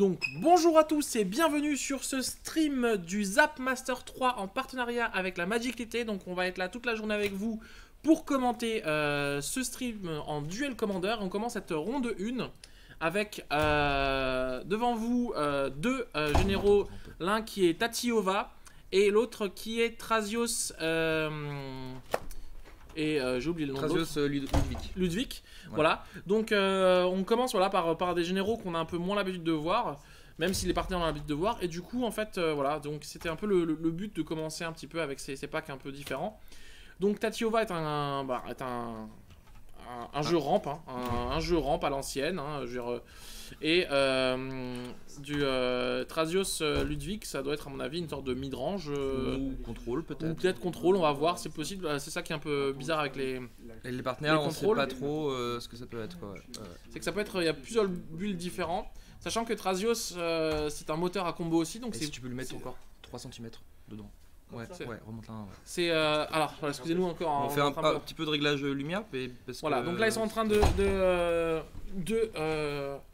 Donc bonjour à tous et bienvenue sur ce stream du Zap Master 3 en partenariat avec la Magic TT. Donc on va être là toute la journée avec vous pour commenter ce stream en duel commander. On commence cette ronde 1 avec devant vous deux généraux, l'un qui est Tatyova et l'autre qui est Thrasios j'ai oublié le nom de Thrasios Ludwig. Ouais. Voilà, donc on commence voilà, par des généraux qu'on a un peu moins l'habitude de voir, même si les partenaires ont l'habitude de voir, et du coup en fait voilà, donc c'était un peu le but de commencer un petit peu avec ces packs un peu différents. Donc Tatyova est un jeu rampe, hein, un jeu rampe à l'ancienne, hein, et du Thrasios Ludwig, ça doit être à mon avis une sorte de mid-range. Ou contrôle peut-être. Ou peut-être contrôle, on va voir, c'est possible. C'est ça qui est un peu bizarre avec les partenaires, les on sait contrôles. pas trop ce que ça peut être. Quoi. C'est que ça peut être, il y a plusieurs builds différents. Sachant que Thrasios, c'est un moteur à combo aussi, donc Et si tu peux le mettre encore 3 cm dedans. Ouais, remonte là. Ouais. C'est alors, excusez-nous encore. On fait un petit peu de réglage lumière, parce voilà, que, donc là ils sont en train de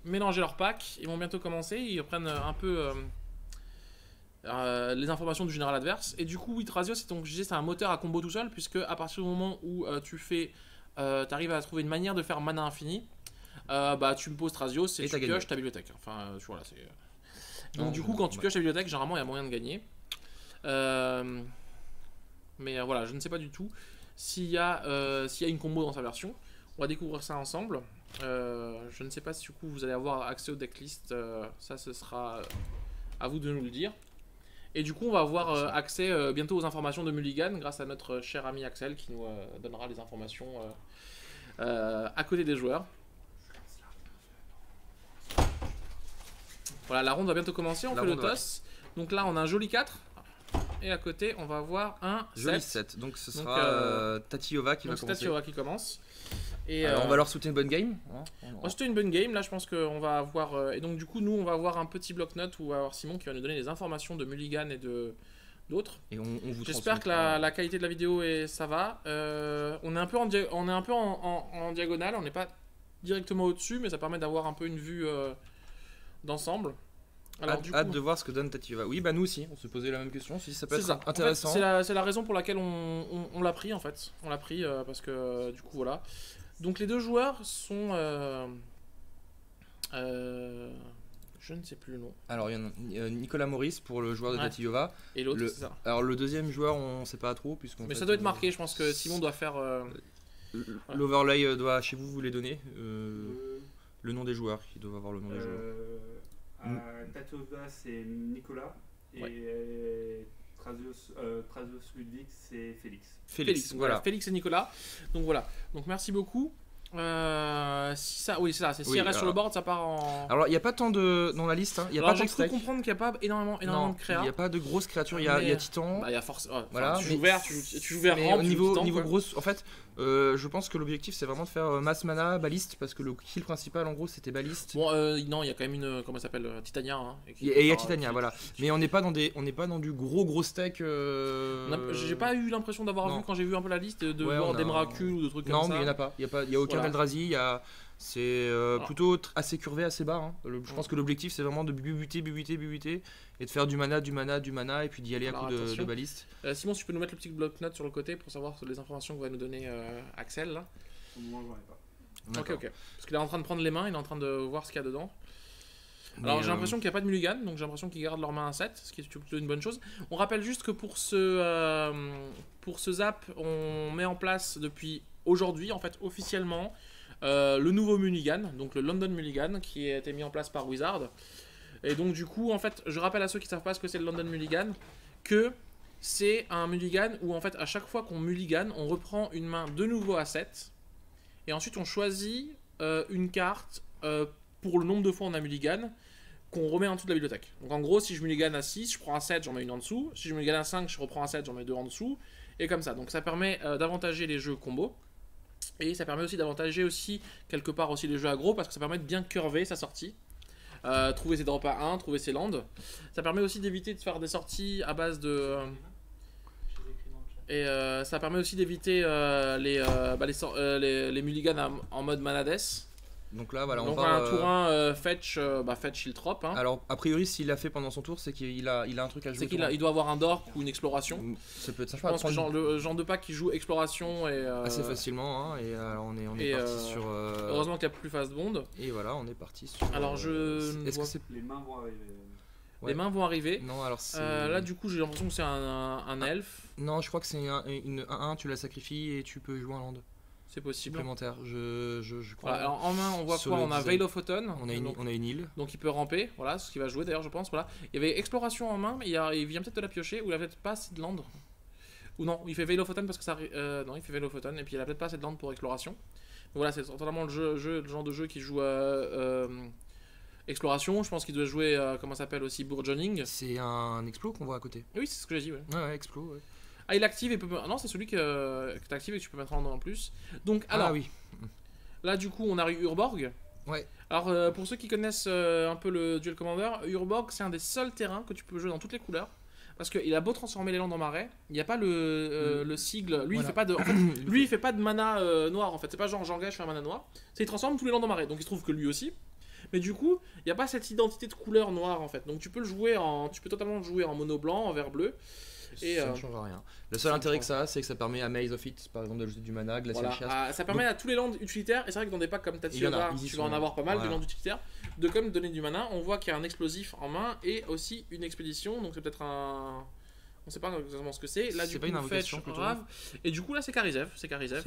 mélanger leur pack. Ils vont bientôt commencer. Ils reprennent un peu les informations du général adverse. Et du coup, oui, Thrasios, c'est un moteur à combo tout seul, puisque à partir du moment où tu arrives à trouver une manière de faire mana infini, tu me poses Thrasios et tu pioches ta bibliothèque. Enfin, voilà, c'est. Donc du coup, quand tu pioches ta bibliothèque, généralement il y a moyen de gagner. Mais voilà, je ne sais pas du tout s'il y a une combo dans sa version. On va découvrir ça ensemble. Je ne sais pas si du coup vous allez avoir accès au decklist. Ça, ce sera à vous de nous le dire. Et du coup, on va avoir accès bientôt aux informations de Mulligan grâce à notre cher ami Axel qui nous donnera les informations à côté des joueurs. Voilà, la ronde va bientôt commencer. On fait le toss. Donc là, on a un joli 4. Et à côté, on va avoir un joli 7. Donc ce sera Tatyova qui va commencer. Tatyova qui commence. Et alors, on va leur souhaiter une bonne game. On va souhaiter une bonne game. Là, je pense qu'on va avoir. Et donc, du coup, nous, on va avoir un petit bloc-notes où on va avoir Simon qui va nous donner les informations de Mulligan et d'autres. Et on vous J'espère que la qualité de la vidéo ça va. On est un peu en diagonale. On n'est pas directement au-dessus, mais ça permet d'avoir un peu une vue d'ensemble. Alors, hâte de voir ce que donne Tatyova. Oui, nous aussi, on se posait la même question, si ça peut être intéressant. En fait, c'est la raison pour laquelle on l'a pris en fait. On l'a pris parce que du coup voilà. Donc les deux joueurs sont... je ne sais plus le nom. Alors il y a Nicolas Maurice pour le joueur de Tatyova. Et l'autre, c'est ça. Alors le deuxième joueur, on ne sait pas trop. Mais ça doit être marqué, je pense que Simon doit faire... L'overlay doit, chez vous les donner. Le nom des joueurs, qui doivent avoir le nom des joueurs. Tatyova c'est Nicolas et Thrasios Ludwig c'est Félix. Voilà. Félix et Nicolas. Donc voilà. Donc merci beaucoup. Oui, c'est ça. C'est si elle reste sur le board, ça part en. Alors il n'y a pas tant de dans la liste. Hein. Il y a alors, pas j'ai cru comprendre qu'il n'y a pas énormément de créa. Il n'y a pas de grosses créatures. Il y a Titan. Il y a force. Voilà. Tu joues vert rampe. Au niveau grosse, en fait, je pense que l'objectif c'est vraiment de faire masse mana, baliste, parce que le kill principal en gros c'était baliste. Bon, non, il y a quand même une, comment ça s'appelle, Titania. Hein, et il y a Titania, voilà. Mais on n'est pas dans du gros stack. J'ai pas eu l'impression d'avoir vu quand j'ai vu un peu la liste de voir des miracles ou de trucs comme ça. Non, mais il y en a pas. Il y a aucun Eldrazi. C'est plutôt assez curvé, assez bas. Hein. Je pense que l'objectif c'est vraiment de buter et de faire du mana et puis d'y aller à coup de baliste. Simon, si tu peux nous mettre le petit bloc-notes sur le côté pour savoir les informations que va nous donner Axel là. Moi j'en ai pas. Ok. Parce qu'il est en train de prendre les mains, il est en train de voir ce qu'il y a dedans. Alors j'ai l'impression qu'il n'y a pas de Mulligan, donc j'ai l'impression qu'ils gardent leur main à 7, ce qui est plutôt une bonne chose. On rappelle juste que pour ce zap, on met en place depuis aujourd'hui, en fait officiellement, le nouveau Mulligan, donc le London Mulligan, qui a été mis en place par Wizard. Et donc du coup, en fait, je rappelle à ceux qui ne savent pas ce que c'est le London Mulligan, que c'est un Mulligan où en fait à chaque fois qu'on Mulligan, on reprend une main de nouveau à 7, et ensuite on choisit une carte pour le nombre de fois on a Mulligan, qu'on remet en dessous de la bibliothèque. Donc en gros, si je mulligan à 6, je prends un 7, j'en mets une en dessous. Si je mulligan à 5, je reprends un 7, j'en mets 2 en dessous. Et comme ça. Donc ça permet d'avantager les jeux combo. Et ça permet aussi d'avantager aussi quelque part aussi les jeux aggro, parce que ça permet de bien curver sa sortie. Trouver ses drops à 1, trouver ses landes. Ça permet aussi d'éviter de faire des sorties à base de... Et ça permet aussi d'éviter les mulligans en mode mana death. Donc là, voilà, donc on part, un tour 1 fetch, fetch il trop. Hein. Alors, a priori, s'il l'a fait pendant son tour, c'est qu'il a un truc à jouer. C'est qu'il doit avoir un dork ou une exploration. Ça peut être sympa. Je pense que le genre de pack qui joue exploration et assez facilement. Hein, et alors on est parti sur. Heureusement qu'il y a plus fast bond. Et voilà, on est parti sur. Alors Est-ce que les mains vont arriver? Les mains vont arriver. Non, alors là, du coup, j'ai l'impression que c'est un elfe. Non, je crois que c'est une 1-1, tu la sacrifies et tu peux jouer un land. C'est possible. Supplémentaire, je crois. Voilà, alors en main, on voit quoi? On a Veil of Autumn. On a une île. Donc il peut ramper, voilà, ce qu'il va jouer d'ailleurs, je pense. Voilà. Il y avait Exploration en main, mais il vient peut-être de la piocher, ou il a peut-être pas assez de land. Ou non, il fait Veil of Autumn parce que ça. Non, il fait Veil of Autumn, et puis il a peut-être pas assez de land pour Exploration. Donc voilà, c'est totalement le genre de jeu qui joue Exploration. Je pense qu'il doit jouer, comment ça s'appelle aussi, Bourgeoning. C'est un explo qu'on voit à côté. Oui, c'est ce que j'ai dit, ouais. Ouais, explo, ouais. Ah, il active et peut. Non, c'est celui que tu actives et que tu peux mettre en plus. Donc, alors. Ah oui. Là, du coup, on a Urborg. Ouais. Alors, pour ceux qui connaissent un peu le Duel Commander, Urborg, c'est un des seuls terrains que tu peux jouer dans toutes les couleurs. Parce qu'il a beau transformer les landes en marais, il n'y a pas le sigle. Lui, voilà. Il fait pas de. En fait, lui, il fait pas de mana noir. En fait, c'est pas genre j'engage, je fais un mana noir. C'est il transforme tous les landes en marais. Donc, il se trouve que lui aussi. Mais du coup, il n'y a pas cette identité de couleur noire en fait. Donc, tu peux totalement le jouer en mono blanc, en vert bleu. Et ça ne change rien. Le seul intérêt que ça a, c'est que ça permet à Maze of It, par exemple, d'ajouter du mana, glacial chasse. Ça permet à tous les lands utilitaires, et c'est vrai que dans des packs comme Tachiova, tu vas en avoir pas mal de lands utilitaires, de comme donner du mana. On voit qu'il y a un explosif en main et aussi une expédition, donc c'est peut-être un. On sait pas exactement ce que c'est. Là, du coup, fetch grave. Et du coup, là, c'est Karizev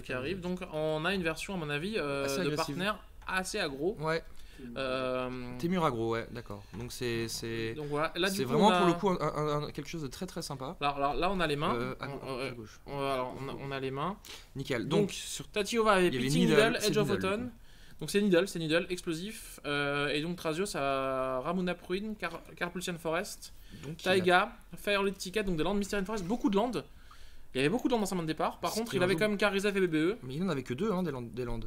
qui arrive. Donc, on a une version, à mon avis, de partenaire assez aggro. Ouais. Témur aggro, ouais, d'accord. Donc c'est voilà. Là, c'est vraiment pour le coup quelque chose de très très sympa. Alors là, on a les mains. À gauche. On a les mains. Nickel. Donc sur Tachiova avec Pitting Needle, Edge of Autumn. Donc c'est Needle, explosif. Et donc Trazios a Ramuna Pruin, Carpulsian Forest, Taiga, Firelid Ticket, donc des landes Mysterian Forest, beaucoup de landes. Il y avait beaucoup de landes dans sa main de départ. Par contre, il avait quand même Karizev et BBE. Mais il n'en avait que 2 hein, des landes.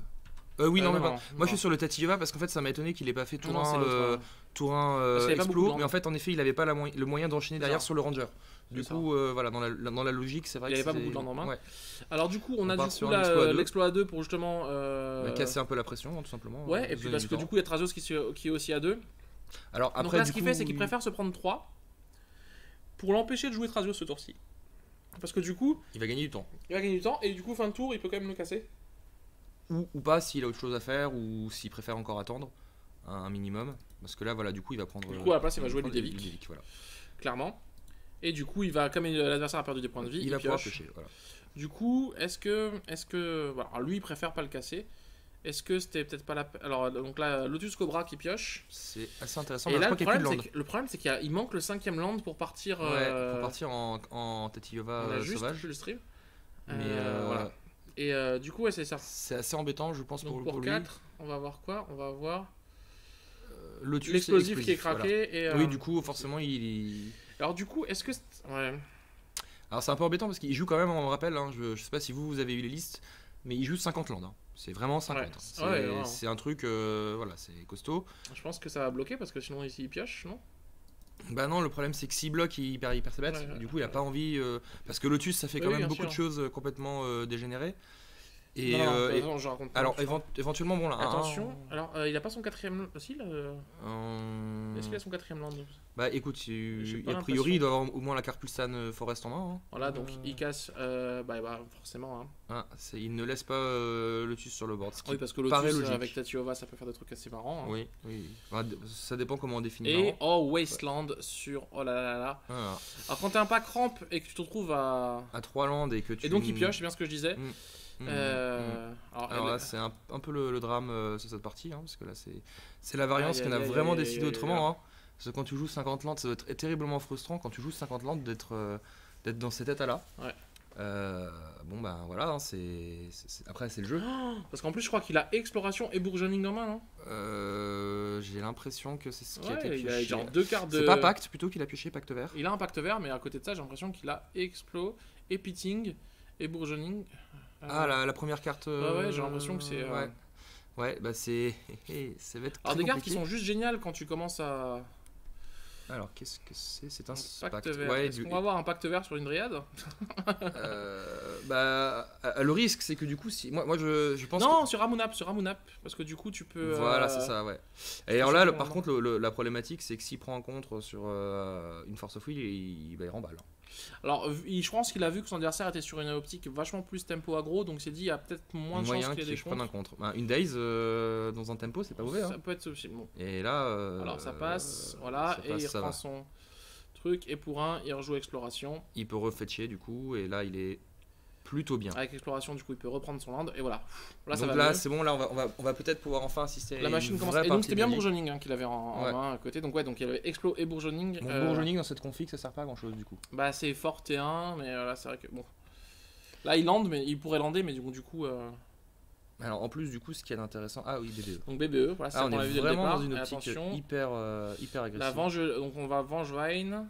Oui, non, mais pas. Moi, je suis sur le Tachiova parce qu'en fait, ça m'a étonné qu'il ait pas fait tour 1 explo. Mais en fait, en effet, il avait pas le moyen d'enchaîner derrière sur le Ranger. Du coup, voilà, dans la logique, c'est vrai qu'il n'y avait pas beaucoup de land en main. Ouais. Alors, du coup, on a l'exploit à 2 pour justement. Casser un peu la pression, tout simplement. Ouais, et puis parce que du coup, il y a Trazios qui est aussi à 2. Alors, après, donc là, ce qu'il fait, c'est qu'il préfère se prendre 3 pour l'empêcher de jouer Trazios ce tour-ci. Parce que du coup. Il va gagner du temps. Et du coup, fin de tour, il peut quand même le casser. Ou pas s'il a autre chose à faire ou s'il préfère encore attendre un minimum parce que là voilà du coup il va prendre à la place il va jouer Ludovic voilà. Clairement et du coup il va comme l'adversaire a perdu des points de vie il va pouvoir pêcher voilà. Du coup est-ce que voilà, alors lui il préfère pas le casser. Est-ce que c'était peut-être pas la alors donc là Lotus Cobra qui pioche, c'est assez intéressant. Et là le problème c'est qu'il manque le 5ème land pour partir pour partir en Tachiova sauvage le stream mais voilà. Et du coup, ouais, c'est ça. C'est assez embêtant, je pense, donc pour 4, on va voir quoi? On va voir l'explosif qui est craqué. Voilà. Oui, du coup, forcément, il. Alors, du coup, est-ce que. Ouais. Alors, c'est un peu embêtant parce qu'il joue quand même, on me rappelle, hein, je sais pas si vous avez eu les listes, mais il joue 50 landes. Hein. C'est vraiment 50. Ouais. C'est un truc, voilà, c'est costaud. Je pense que ça va bloquer parce que sinon, ici, il pioche, non? Bah non, le problème c'est que s'il bloque, il perd ses bêtes. Du coup, il a pas envie. Parce que Lotus, ça fait quand même beaucoup de choses complètement dégénérées. Et alors, éventuellement, bon là. Attention, alors il a pas son 4ème. Si, est-ce qu'il a son 4ème land? Bah écoute, a priori, il doit avoir au moins la Carpulsan Forest en main. Hein. Voilà, donc il casse. Forcément. Hein. Il ne laisse pas Lotus sur le board. Oui, parce que Lotus avec Tachiova, ça peut faire des trucs assez marrants. Hein. Oui. Bah, ça dépend comment on définit. Et Wasteland sur. Oh là là. Ah. Alors quand t'es un pack ramp et que tu te retrouves à 3 landes et que tu. Et donc il pioche, c'est bien ce que je disais. Alors là, c'est un peu le drame sur cette partie, hein, parce que là, c'est la variance qu'on a vraiment décidé autrement. Hein, parce que quand tu joues 50 landes, ça doit être terriblement frustrant quand tu joues 50 landes d'être dans cet état-là. Ouais. Bon, ben voilà, hein, après, c'est le jeu. Parce qu'en plus, je crois qu'il a Exploration et Bourgeoning dans main, non? J'ai l'impression que c'est ce qui a été pioché. Il a genre 2 cartes de. C'est pas Pacte plutôt qu'il a pioché, Pacte Vert. Il a un Pacte Vert, mais à côté de ça, j'ai l'impression qu'il a Explo et Pitting et Bourgeoning. La première carte. Ouais, j'ai l'impression que c'est. Ouais, bah c'est. Ça va être. Alors, des cartes qui sont juste géniales quand tu commences à. Alors, qu'est-ce que c'est? C'est un pacte vert. Ouais, est-ce qu'on va avoir un pacte vert sur une dryade? Le risque, c'est que du coup, si moi je pense. Non, sur Ramunap, parce que du coup, tu peux. Voilà, c'est ça, ouais. Et alors là, par contre, la problématique, c'est que s'il prend en contre sur une Force of Will, il va y remballe. Alors, je pense qu'il a vu que son adversaire était sur une optique vachement plus tempo aggro, donc il s'est dit il y a peut-être moins de chances qu'il y ait des contre. Un contre. Une Daze dans un tempo, c'est pas mauvais. Ça peut être possible. Bon. Et là. Alors ça passe, voilà, et il reprend son truc, et pour un, il rejoue Exploration. Il peut refetcher du coup, et là il est plutôt bien. Avec Exploration, du coup, il peut reprendre son land, et voilà. Là, donc là, c'est bon, là on va peut-être pouvoir enfin assister à la machine commence. Et donc c'était bien Bourgeoning qu'il avait en main à côté. Donc ouais, donc il y avait Explo et Bourgeoning. Bourgeoning dans cette config, ça sert pas à grand chose du coup. Bah c'est fort T1, mais là c'est vrai que bon. Là il lande, mais il pourrait lander, mais du coup. Alors en plus du coup, ce qui est intéressant, oui BBE. Donc BBE, voilà, c'est on est vraiment dans une optique hyper agressive. La Venge, donc on va Vengevine,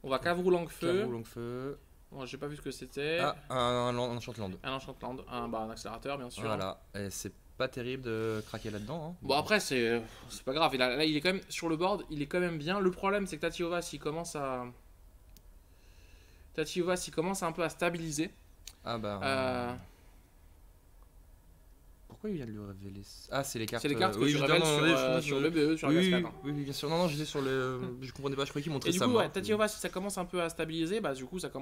on va Cavroul Feu. Bon, j'ai pas vu ce que c'était. Un Enchantland. Un Enchantland, un accélérateur bien sûr. Voilà, et c'est pas terrible de craquer là-dedans. Hein. Bon après c'est pas grave, là il est quand même sur le board, il est quand même bien. Le problème c'est que Tatyova s'il commence un peu à stabiliser. Pourquoi il vient de le révéler? C'est les cartes. C'est les cartes que tu révèles sur le BE, sur la cascade. Oui, bien sûr. Non, j'étais sur le. Je comprenais pas, je croyais qu'il montrait ça. Et du coup, Tatyova, si ça commence un peu à stabiliser, du coup, ça peut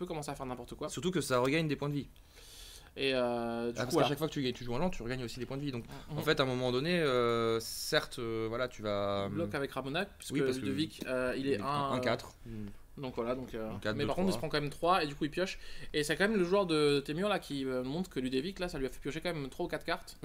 commencer à faire n'importe quoi. Surtout que ça regagne des points de vie. Et parce qu'à chaque fois que tu joues un land, tu regagnes aussi des points de vie. Donc, en fait, à un moment donné, certes, tu vas. Bloc avec Ramonac, puisque Ludovic, il est 1-4. Donc voilà, mais par contre il se prend quand même 3 et du coup il pioche. Et c'est quand même le joueur de Témur là qui montre que Ludovic là ça lui a fait piocher quand même 3 ou 4 cartes.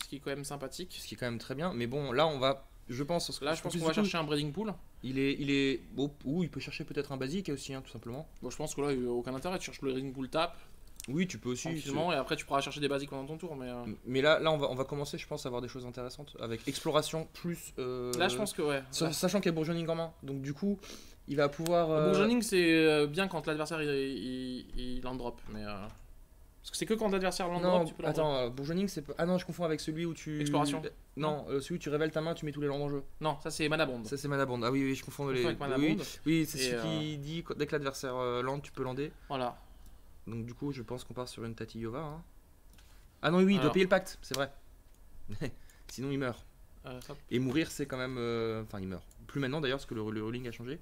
Ce qui est quand même sympathique. Ce qui est quand même très bien. Mais bon, là on va. Je pense qu'on va chercher un breeding pool. Il est. Il peut chercher peut-être un basique aussi, tout simplement. Bon, je pense que là il n'y a aucun intérêt. Tu cherches le breeding pool tap. Oui, tu peux aussi. Tranquillement, et après tu pourras chercher des basiques pendant ton tour. Mais là on va commencer, je pense, à avoir des choses intéressantes. Avec exploration plus. Là je pense que ouais. Sachant qu'il y a Bourgeoning en main. Donc du coup. Il va pouvoir. Bourgeoning, c'est bien quand l'adversaire il land drop, mais parce que c'est que quand l'adversaire land drop tu peux land drop. Attends, Bourgeoning c'est pas. Ah non, je confonds avec celui où tu. Exploration. Non, celui où tu révèles ta main, tu mets tous les lands en jeu. Non, ça c'est Mana Bond. Ça c'est Mana Bond. Ah oui, je confonds les. Oui, c'est celui qui dit dès que l'adversaire land, tu peux lander. Voilà. Donc du coup, je pense qu'on part sur une Tatyova. Hein. Ah non, oui, il doit payer le pacte, c'est vrai. Sinon, il meurt. Et mourir, c'est quand même. Enfin, il meurt. Plus maintenant d'ailleurs, parce que le ruling a changé.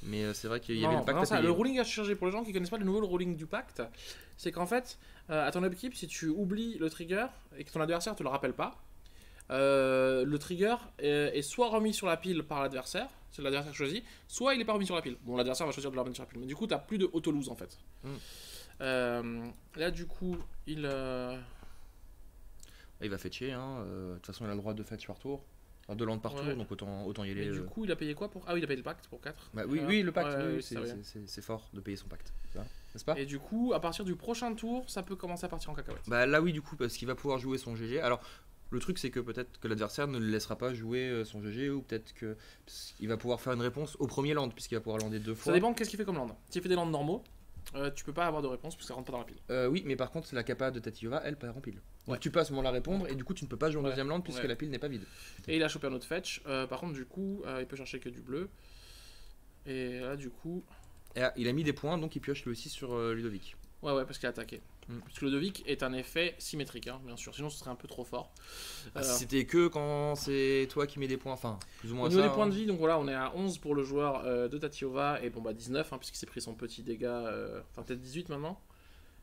Mais c'est vrai qu'il y avait le pacte à payer. Le ruling a changé. Pour les gens qui connaissent pas le nouveau ruling du pacte, c'est qu'en fait, à ton upkeep, si tu oublies le trigger et que ton adversaire te le rappelle pas, le trigger est soit remis sur la pile par l'adversaire, c'est l'adversaire choisi, soit il est pas remis sur la pile. Bon, l'adversaire va choisir de le remettre sur la pile, mais du coup, t'as plus de auto-lose en fait. Là, du coup, il va fetcher. De toute façon, il a le droit de fetch par tour. 2 landes par tour, donc autant y aller. Et du coup, il a payé quoi pour. Ah oui, il a payé le pacte pour 4. Oui, le pacte, c'est fort de payer son pacte. N'est-ce pas? Et du coup, à partir du prochain tour, ça peut commencer à partir en cacahuète. Là, oui, du coup, parce qu'il va pouvoir jouer son GG. Alors, le truc, c'est que peut-être que l'adversaire ne le laissera pas jouer son GG, ou peut-être qu'il va pouvoir faire une réponse au premier land, puisqu'il va pouvoir lander 2 fois. Ça dépend de qu'est-ce qu'il fait comme land. S'il fait des lands normaux, tu peux pas avoir de réponse parce que ça rentre pas dans la pile. Oui, mais par contre, la capa de Tatyova, elle part en pile. Donc tu peux à ce moment-là répondre et du coup tu ne peux pas jouer en deuxième land puisque la pile n'est pas vide. Et il a chopé un autre fetch. Par contre, du coup, il peut chercher que du bleu. Et là, du coup. Et il a mis des points donc il pioche lui aussi sur Ludovic. Ouais, parce qu'il a attaqué. Parce que Ludovic est un effet symétrique, bien sûr. Sinon, ce serait un peu trop fort. Si c'était que quand c'est toi qui mets des points, enfin, plus ou moins. Au niveau des points de vie, donc voilà, on est à 11 pour le joueur de Tatyova et 19, puisqu'il s'est pris son petit dégât. Enfin, peut-être 18 maintenant.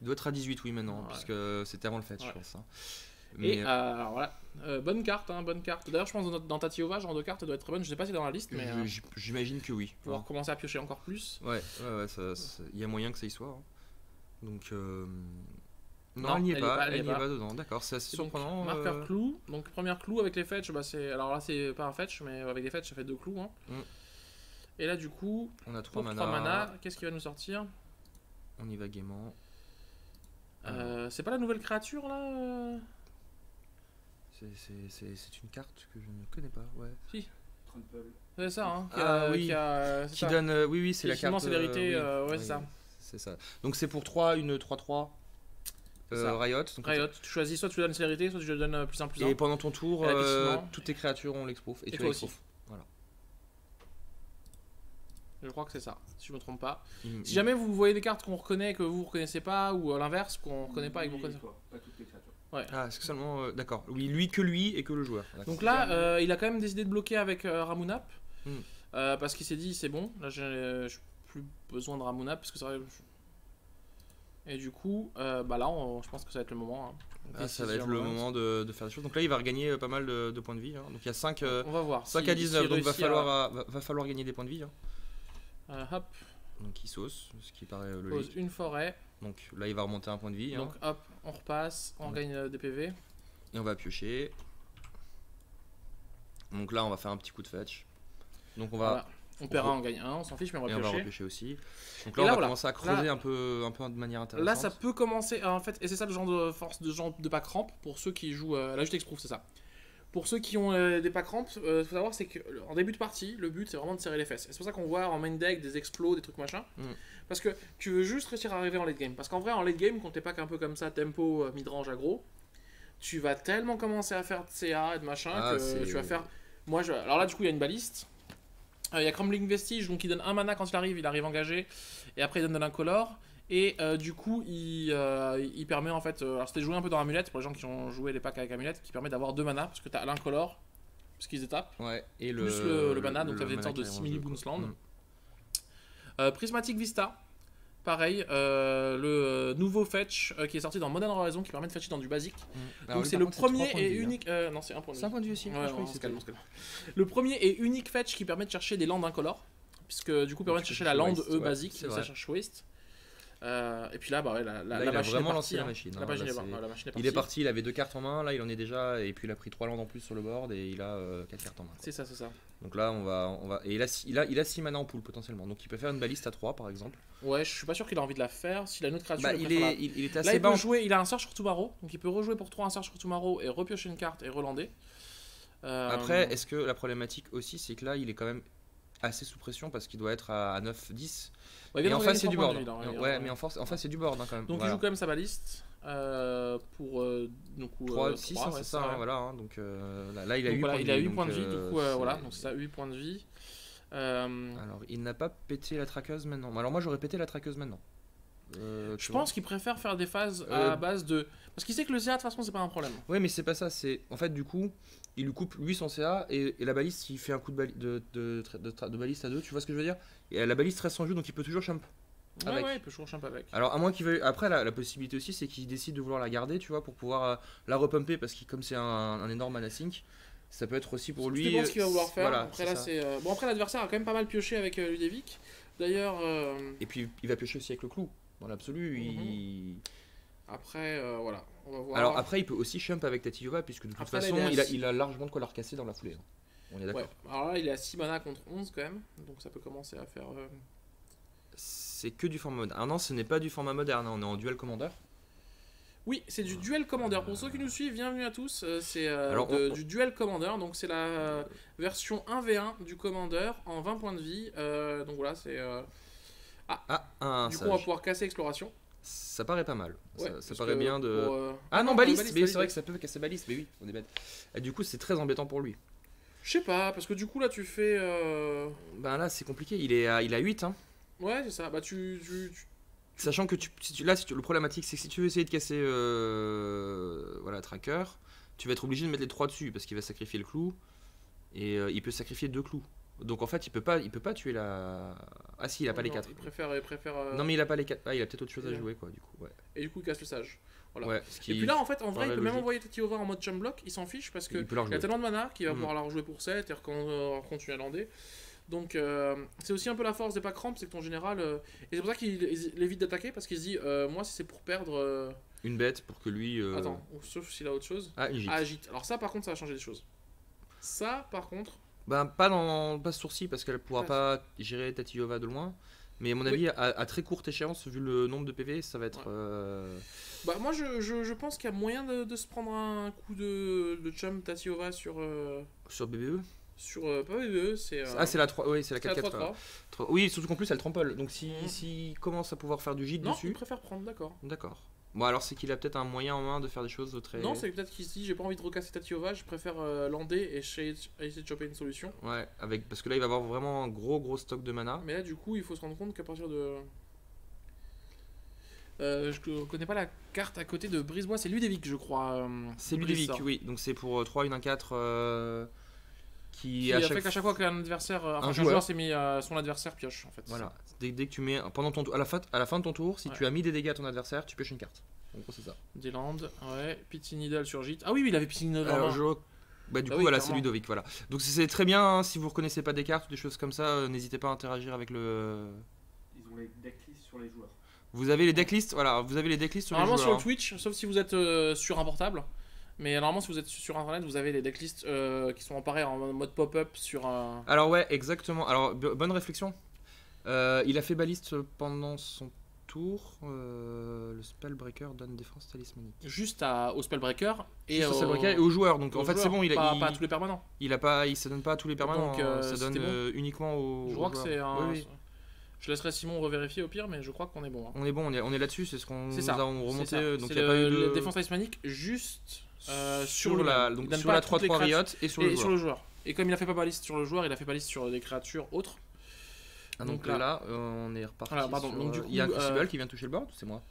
Il doit être à 18, oui, maintenant, puisque c'était avant le fait, je pense. Mais alors voilà, bonne carte, bonne carte. D'ailleurs, je pense que dans Tatyova, genre de carte doit être très bonne. Je sais pas si c'est dans la liste, mais. J'imagine que oui. Pouvoir commencer à piocher encore plus. Ouais, il y a moyen que ça y soit. Donc. Non, elle n'y est pas dedans, d'accord, c'est assez surprenant. Marqueur clou, donc première clou avec les fetch, alors là c'est pas un fetch, mais avec les fetch ça fait 2 clous. Et là du coup, on a 3 mana. Qu'est-ce qui va nous sortir? On y va gaiement. C'est pas la nouvelle créature là C'est une carte que je ne connais pas, ouais. Si. Trample. C'est ça, qui donne, oui, c'est la carte. Célérité, ouais, c'est ça. C'est ça. Donc c'est pour 3, une 3-3. Riot. Donc Riot, tu choisis soit tu donnes célérité, soit tu donnes plus 1/+1. Et pendant ton tour, toutes tes créatures ont l'exproof et tu as l'exproof. Voilà. Je crois que c'est ça, si je me trompe pas. Si jamais vous voyez des cartes qu'on reconnaît et que vous ne reconnaissez pas, ou à l'inverse, qu'on reconnaît pas et que vous reconnaissez pas toutes les créatures. Ouais. Ah, c'est seulement. D'accord. Oui, lui et que le joueur. Donc là, il a quand même décidé de bloquer avec Ramunap. Parce qu'il s'est dit, c'est bon, là j'ai plus besoin de Ramunap. Parce que ça... Et du coup, bah là, je pense que ça va être le moment. Ah, ça va être le moment de faire des choses. Donc là, il va regagner pas mal de points de vie. Donc il y a 5, on va voir. 5 à 19, donc va falloir gagner des points de vie. Hop. Donc il sauce, ce qui paraît logique. Pose une forêt. Donc là, il va remonter un point de vie. Donc hop, on repasse, on gagne des PV. Et on va piocher. Donc là, on va faire un petit coup de fetch. Donc on va... Voilà. On paiera, on gagne 1, on s'en fiche, mais on va piocher. Et on va repiocher aussi. Donc là, on va commencer à creuser un peu de manière intéressante. Là, ça peut commencer, en fait, et c'est ça le genre de force de pack ramp, pour ceux qui jouent... là, je t'exprouve, c'est ça. Pour ceux qui ont des pack ramp, faut savoir, c'est qu'en début de partie, le but, c'est vraiment de serrer les fesses. Et c'est pour ça qu'on voit en main deck des explos, des trucs machin. Parce que tu veux juste réussir à arriver en late game. Parce qu'en vrai, en late game, quand t'es pack un peu comme ça, tempo, midrange, aggro, tu vas tellement commencer à faire de CA et de machin que tu vas faire... Alors là, du coup, il y a une baliste. Il y a Crumbling Vestige, donc il donne un mana quand il arrive engagé, et après il donne de l'incolore, et du coup il permet en fait, alors c'était joué un peu dans Amulette, pour les gens qui ont joué les packs avec Amulette, qui permet d'avoir 2 mana, parce que tu as l'incolore, parce qu'ils étapent, et plus le mana, donc ça fait une sorte de simili Boonsland. Prismatic Vista, pareil, le nouveau fetch qui est sorti dans Modern Horizon, qui permet de fetcher dans du basique. Donc c'est le premier et unique... non, c'est un point de vue. C'est un point de vue aussi. Le premier et unique fetch qui permet de chercher des landes incolores, puisque du coup permet de chercher la lande basique, ça cherche waste. Et puis là, bah ouais, la machine a vraiment lancé la machine. La machine est partie. Il est parti, il avait 2 cartes en main, là il en est déjà, et puis il a pris 3 landes en plus sur le board, et il a 4 cartes en main. C'est ça. Donc là, on va et il a 6 mana en pool potentiellement, donc il peut faire une baliste à 3 par exemple. Ouais, je suis pas sûr qu'il a envie de la faire. S'il a une autre créature, il est assez là, bas. Il a un Search for Tomorrow, donc il peut rejouer pour 3 un Search for Tomorrow et repiocher une carte et relander. Après, est-ce que la problématique aussi, c'est que là, il est quand même assez sous pression parce qu'il doit être à 9-10. Et en face, c'est du board. Mais en face, c'est du board quand même. Donc il joue quand même sa baliste pour 3, 6, c'est ça. Voilà. Donc là, il a 8 points de vie. Il a 8 points de vie, du coup, voilà. Donc c'est ça, 8 points de vie. Alors, il n'a pas pété la traqueuse maintenant. Alors, moi, j'aurais pété la traqueuse maintenant. Je pense qu'il préfère faire des phases à base de... Parce qu'il sait que le CA, de toute façon, c'est pas un problème. Ouais, mais c'est pas ça. C'est en fait, du coup, il lui coupe lui son CA et la baliste, il fait un coup de baliste à 2. Tu vois ce que je veux dire? Et la baliste reste en jeu, donc il peut toujours champ. Ouais, il peut toujours champ avec. Alors, à moins qu'il veuille. Après, la possibilité aussi, c'est qu'il décide de vouloir la garder, tu vois, pour pouvoir la repumper, parce que comme c'est un énorme mana sink, ça peut être aussi pour lui. Je pense qu'il va vouloir faire. Voilà, après, là, c'est. Bon, après, l'adversaire a quand même pas mal pioché avec Ludovic. D'ailleurs. Et puis, il va piocher aussi avec le clou. Dans l'absolu, Après, voilà, on va voir. Alors après, il peut aussi champ avec Tatyova, puisque de toute façon, il a largement de quoi la recasser dans la foulée. On est d'accord. Ouais. Alors là, il est à 6 mana contre 11 quand même, donc ça peut commencer à faire... C'est que du format moderne. Ah non, ce n'est pas du format moderne, on est en duel commander. Oui, c'est du duel commander. Pour ceux qui nous suivent, bienvenue à tous. C'est du duel commander, donc c'est la version 1v1 du commander en 20 points de vie. Donc voilà, c'est... du coup, on va pouvoir casser exploration. Ça paraît pas mal. Ouais, ça paraît bien de. baliste. Mais c'est vrai que ça peut casser baliste. Mais oui, on est bête. Et du coup, c'est très embêtant pour lui. Je sais pas, parce que du coup, là, tu fais. Ben là, c'est compliqué. Il a 8. Hein. Ouais, c'est ça. Bah, Sachant que le problématique, c'est que si tu veux essayer de casser Tracker, tu vas être obligé de mettre les 3 dessus parce qu'il va sacrifier le clou. Et il peut sacrifier 2 clous. Donc en fait, il peut pas tuer la... Ah si, il a pas les 4. Il préfère Non mais il a pas les 4. Ah, il a peut-être autre chose à jouer quoi du coup. Ouais. Et du coup, il casse le sage. Voilà. Ouais, et puis là, en fait, en vrai, il peut même envoyer Tatyova en mode jump block, il s'en fiche parce que il a tellement de mana qu'il va pouvoir la rejouer pour 7 et continuer à lander. Donc c'est aussi un peu la force des pack ramp, c'est que ton général... Et c'est pour ça qu'il évite d'attaquer parce qu'il se dit, moi si c'est pour perdre... Une bête pour que lui... Attends, sauf s'il a autre chose. Agite. Alors ça par contre, ça va changer des choses. Ça par contre... Ben, pas ce sourcil parce qu'elle pourra pas gérer Tatyova de loin. Mais à mon avis, à très courte échéance, vu le nombre de PV, ça va être... Bah, moi, je pense qu'il y a moyen de se prendre un coup de chum Tatyova sur... Sur BBE pas BBE, c'est... c'est la 3, oui, c'est la 4-4. 3-3. Oui, surtout qu'en plus, elle trample. Donc si commence à pouvoir faire du gîte dessus... Non, il préfère prendre, d'accord. D'accord. Bon, alors c'est qu'il a peut-être un moyen en main de faire des choses très. Non, c'est peut-être qu'il se dit j'ai pas envie de recasser Tatiova, je préfère lander et essayer de choper une solution. Ouais, parce que là il va avoir vraiment un gros stock de mana. Mais là, du coup, il faut se rendre compte qu'à partir de. Je connais pas la carte à côté de Brisebois, c'est Ludovic, je crois. C'est Ludovic, oui. Donc c'est pour 3 1 4 qui a fait qu'à chaque fois qu'un adversaire, un joueur s'est mis son adversaire pioche en fait. Voilà. Dès que tu mets pendant ton à la fin de ton tour, si tu as mis des dégâts à ton adversaire, tu pioches une carte. En gros, c'est ça. Des landes, ouais. Pity Needle sur Gîte. Ah oui, il avait Pity Needle. Bah du coup voilà, c'est Ludovic, voilà. Donc c'est très bien, hein, si vous reconnaissez pas des cartes ou des choses comme ça, n'hésitez pas à interagir avec le. Ils ont les decklists sur les joueurs. Vous avez les decklists, voilà, vous avez les decklists sur les joueurs. Normalement sur le Twitch, sauf si vous êtes sur un portable. Mais normalement, si vous êtes sur internet, vous avez les decklists qui sont emparés en mode pop-up sur un. Alors, ouais, exactement. Alors, bonne réflexion. Il a fait baliste pendant son tour. Le Spellbreaker donne défense talismanique. Juste au Spellbreaker et aux joueurs. Donc, en fait, c'est bon. Pas à tous les permanents. Il se donne pas à tous les permanents. Donc, ça donne uniquement aux. Je crois que c'est un. Oui. Je laisserai Simon revérifier au pire, mais je crois qu'on est bon. Hein. On est bon, on est là-dessus. C'est ce qu'on nous a remonté. Donc, il n'y a pas eu de défense talismanique juste. Sur la 3-3 Riot et sur le joueur. Et comme il a fait pas baliste sur le joueur, il a fait baliste sur des créatures autres. Donc là, on est reparti. Voilà, pardon. Donc, du coup, il y a un Crucible qui vient toucher le board, c'est moi.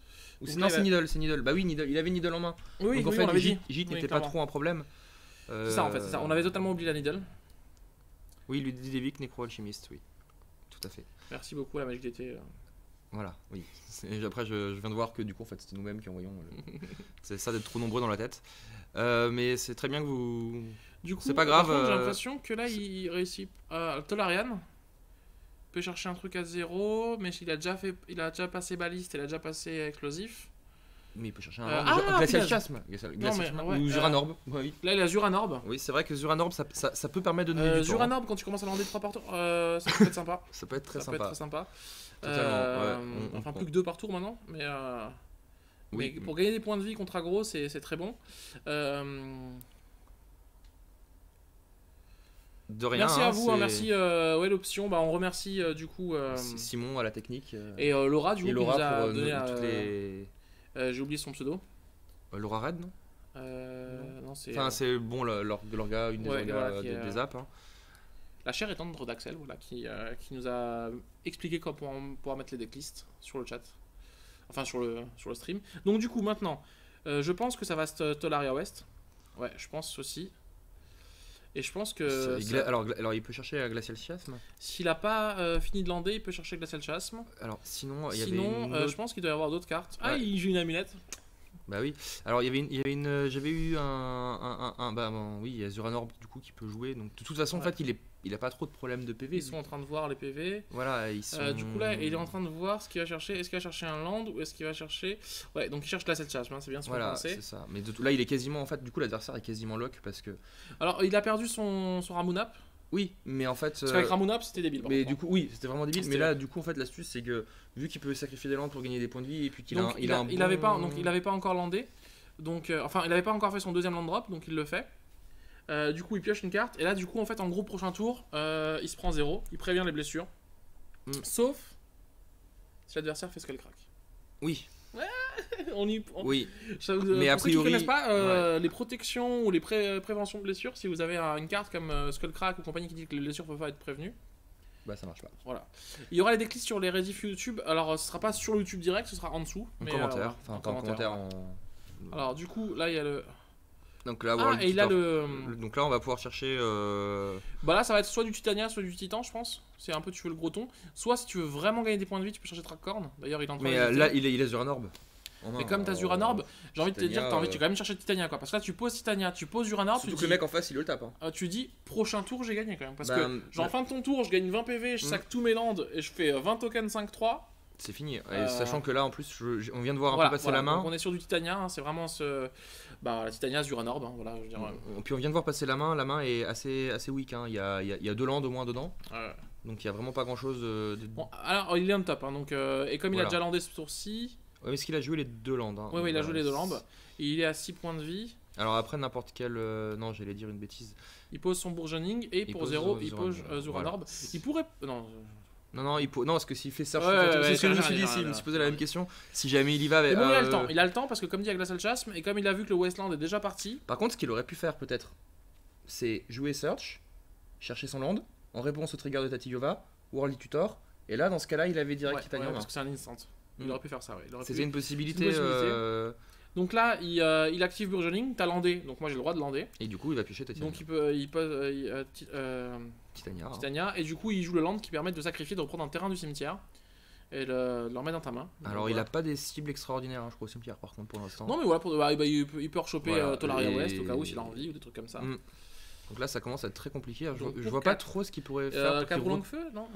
Non, c'est Needle. Bah oui, Needle. Il avait Needle en main. Oui, donc en fait, Gîte n'était pas trop un problème. C'est ça en fait, c'est ça. On avait totalement oublié la Needle. Oui, Ludovic, Necro-Alchimiste, oui. Tout à fait. Merci beaucoup, la magie d'été. Voilà, oui. Après, je viens de voir que du coup, en fait, c'était nous-mêmes qui envoyons. C'est ça d'être trop nombreux dans la tête. Mais c'est très bien que vous. Du coup, c'est pas grave. J'ai l'impression que là, il réussit. Tolarian peut chercher un truc à 0, mais il a déjà passé baliste, il a déjà passé explosif. Mais il peut chercher un Glacial Chasme. Ou Zuranorb. Oui. Là, il a Zuranorb. Oui, c'est vrai que Zuranorb, ça peut permettre de donner du temps. Zuranorb, quand tu commences à lander 3 par tour, ça peut être sympa. Ça peut être très sympa. Totalement. Enfin, plus que 2 par tour maintenant, mais. Mais pour gagner des points de vie contre aggro, c'est très bon. De rien. Merci à vous, merci l'option. On remercie du coup Simon à la technique. Et Laura, du coup, qui nous a pour donné toutes les. J'ai oublié son pseudo. Laura Red, non non, c'est. Enfin, c'est bon, l'orga, une des orgas des apps. Hein. La chère et tendre d'Axel, voilà, qui nous a expliqué comment pouvoir mettre les decklists sur le chat. Enfin, sur le stream. Donc, du coup, maintenant, je pense que ça va se Tolaria West. Ouais, je pense aussi. Et je pense que. Alors, il peut chercher à Glacial Chasme. S'il n'a pas fini de lander, il peut chercher Glacial Chasme. Alors, sinon, je pense qu'il doit y avoir d'autres cartes. Ah, il joue une amulette. Bah oui. Alors, j'avais eu oui, il y a Zuranorb du coup qui peut jouer. Donc, de toute façon, en fait, il a pas trop de problèmes de PV. Ils sont en train de voir les PV. Voilà, ils sont. Du coup, là, il est en train de voir ce qu'il va chercher. Est-ce qu'il va chercher un land ou est-ce qu'il va chercher. Ouais, donc il cherche Glacial Chasme, c'est bien ce qu'on pensait. C'est ça. Mais là, il est quasiment. En fait, du coup, l'adversaire est quasiment lock parce que. Alors, il a perdu son Ramunap. Oui, mais en fait. Parce qu'avec Ramunap, c'était débile. Mais du coup, oui, c'était vraiment débile. Mais là, du coup, en fait, l'astuce, c'est que vu qu'il peut sacrifier des landes pour gagner des points de vie et puis qu'il il avait pas encore landé. Donc, enfin, il avait pas encore fait son deuxième land drop, donc il le fait. Du coup, il pioche une carte. Et là, du coup, en fait, en gros, prochain tour, il se prend 0. Il prévient les blessures. Sauf si l'adversaire fait Skullcrack. Oui. Oui. Mais a priori, ceux qui ne connaissent pas les protections ou les préventions de blessures, si vous avez une carte comme Skullcrack ou compagnie qui dit que les blessures ne peuvent pas être prévenues, bah ça marche pas. Voilà. Il y aura les decklists sur les rediffs YouTube. Alors, ce sera pas sur le YouTube direct, ce sera en dessous. En commentaire. En commentaire. Alors, du coup, là, il y a le. Donc là, et il a donc là, on va pouvoir chercher. Bah là, ça va être soit du Titania, soit du Titan, je pense. C'est un peu, tu veux le gros ton. Soit si tu veux vraiment gagner des points de vie, tu peux chercher Trackcorn. D'ailleurs, il est en train de. Mais là, il a Zuranorb. Mais comme t'as Zuranorb, j'ai envie de te dire que t'as envie de quand même chercher Titania, quoi. Parce que là, tu poses Titania, tu poses Zuranorb. Surtout que le mec en face, il le tape. Tu dis, prochain tour, j'ai gagné quand même. Parce que, genre, fin de ton tour, je gagne 20 PV, je sac tous mes lands et je fais 20 tokens 5-3. C'est fini. Et sachant que là, en plus, on vient de voir un peu passer la main. Donc on est sur du Titania, hein, c'est vraiment la Titania Zuranorb. Hein, voilà, je veux dire, Puis on vient de voir passer la main. La main est assez weak. Hein. Il y a 2 lands au moins dedans. Donc il n'y a vraiment pas grand chose. Bon, alors il est on top. Hein, donc, et comme il a déjà landé ce tour-ci. Ouais, mais est-ce qu'il a joué les 2 lands hein. Oui, il a joué les 2 lands. Et il est à 6 points de vie. Alors après, n'importe quel. Non, j'allais dire une bêtise. Il pose son bourgeonning et pour 0, il pose Zuranorb. Il pourrait. Non. Non, parce que s'il fait Search, c'est ce que je me suis dit, je me suis posé la même question. Si jamais il y va. Mais bon, il a le temps parce que comme dit avec Glacial Chasm, et comme il a vu que le Wasteland est déjà parti. Par contre, ce qu'il aurait pu faire peut-être, c'est jouer Search, chercher son land, en réponse au trigger de Tatyova, Worldly Tutor, et là, dans ce cas-là, il avait direct Titania. Parce que c'est un instant. Il aurait pu faire ça, C'était une possibilité. Donc là, il active Burgeoning, t'as landé, donc moi j'ai le droit de lander. Et du coup, il va piocher Titania. Donc il peut Titania, et du coup, il joue le land qui permet de sacrifier, de reprendre un terrain du cimetière et le remettre dans ta main. Alors, il a pas des cibles extraordinaires, je crois, au cimetière par contre pour l'instant. Non, mais voilà, il peut rechoper Tolaria West au cas où s'il a envie ou des trucs comme ça. Donc là, ça commence à être très compliqué. Je vois pas trop ce qu'il pourrait faire. Cabro Longue Feu, non.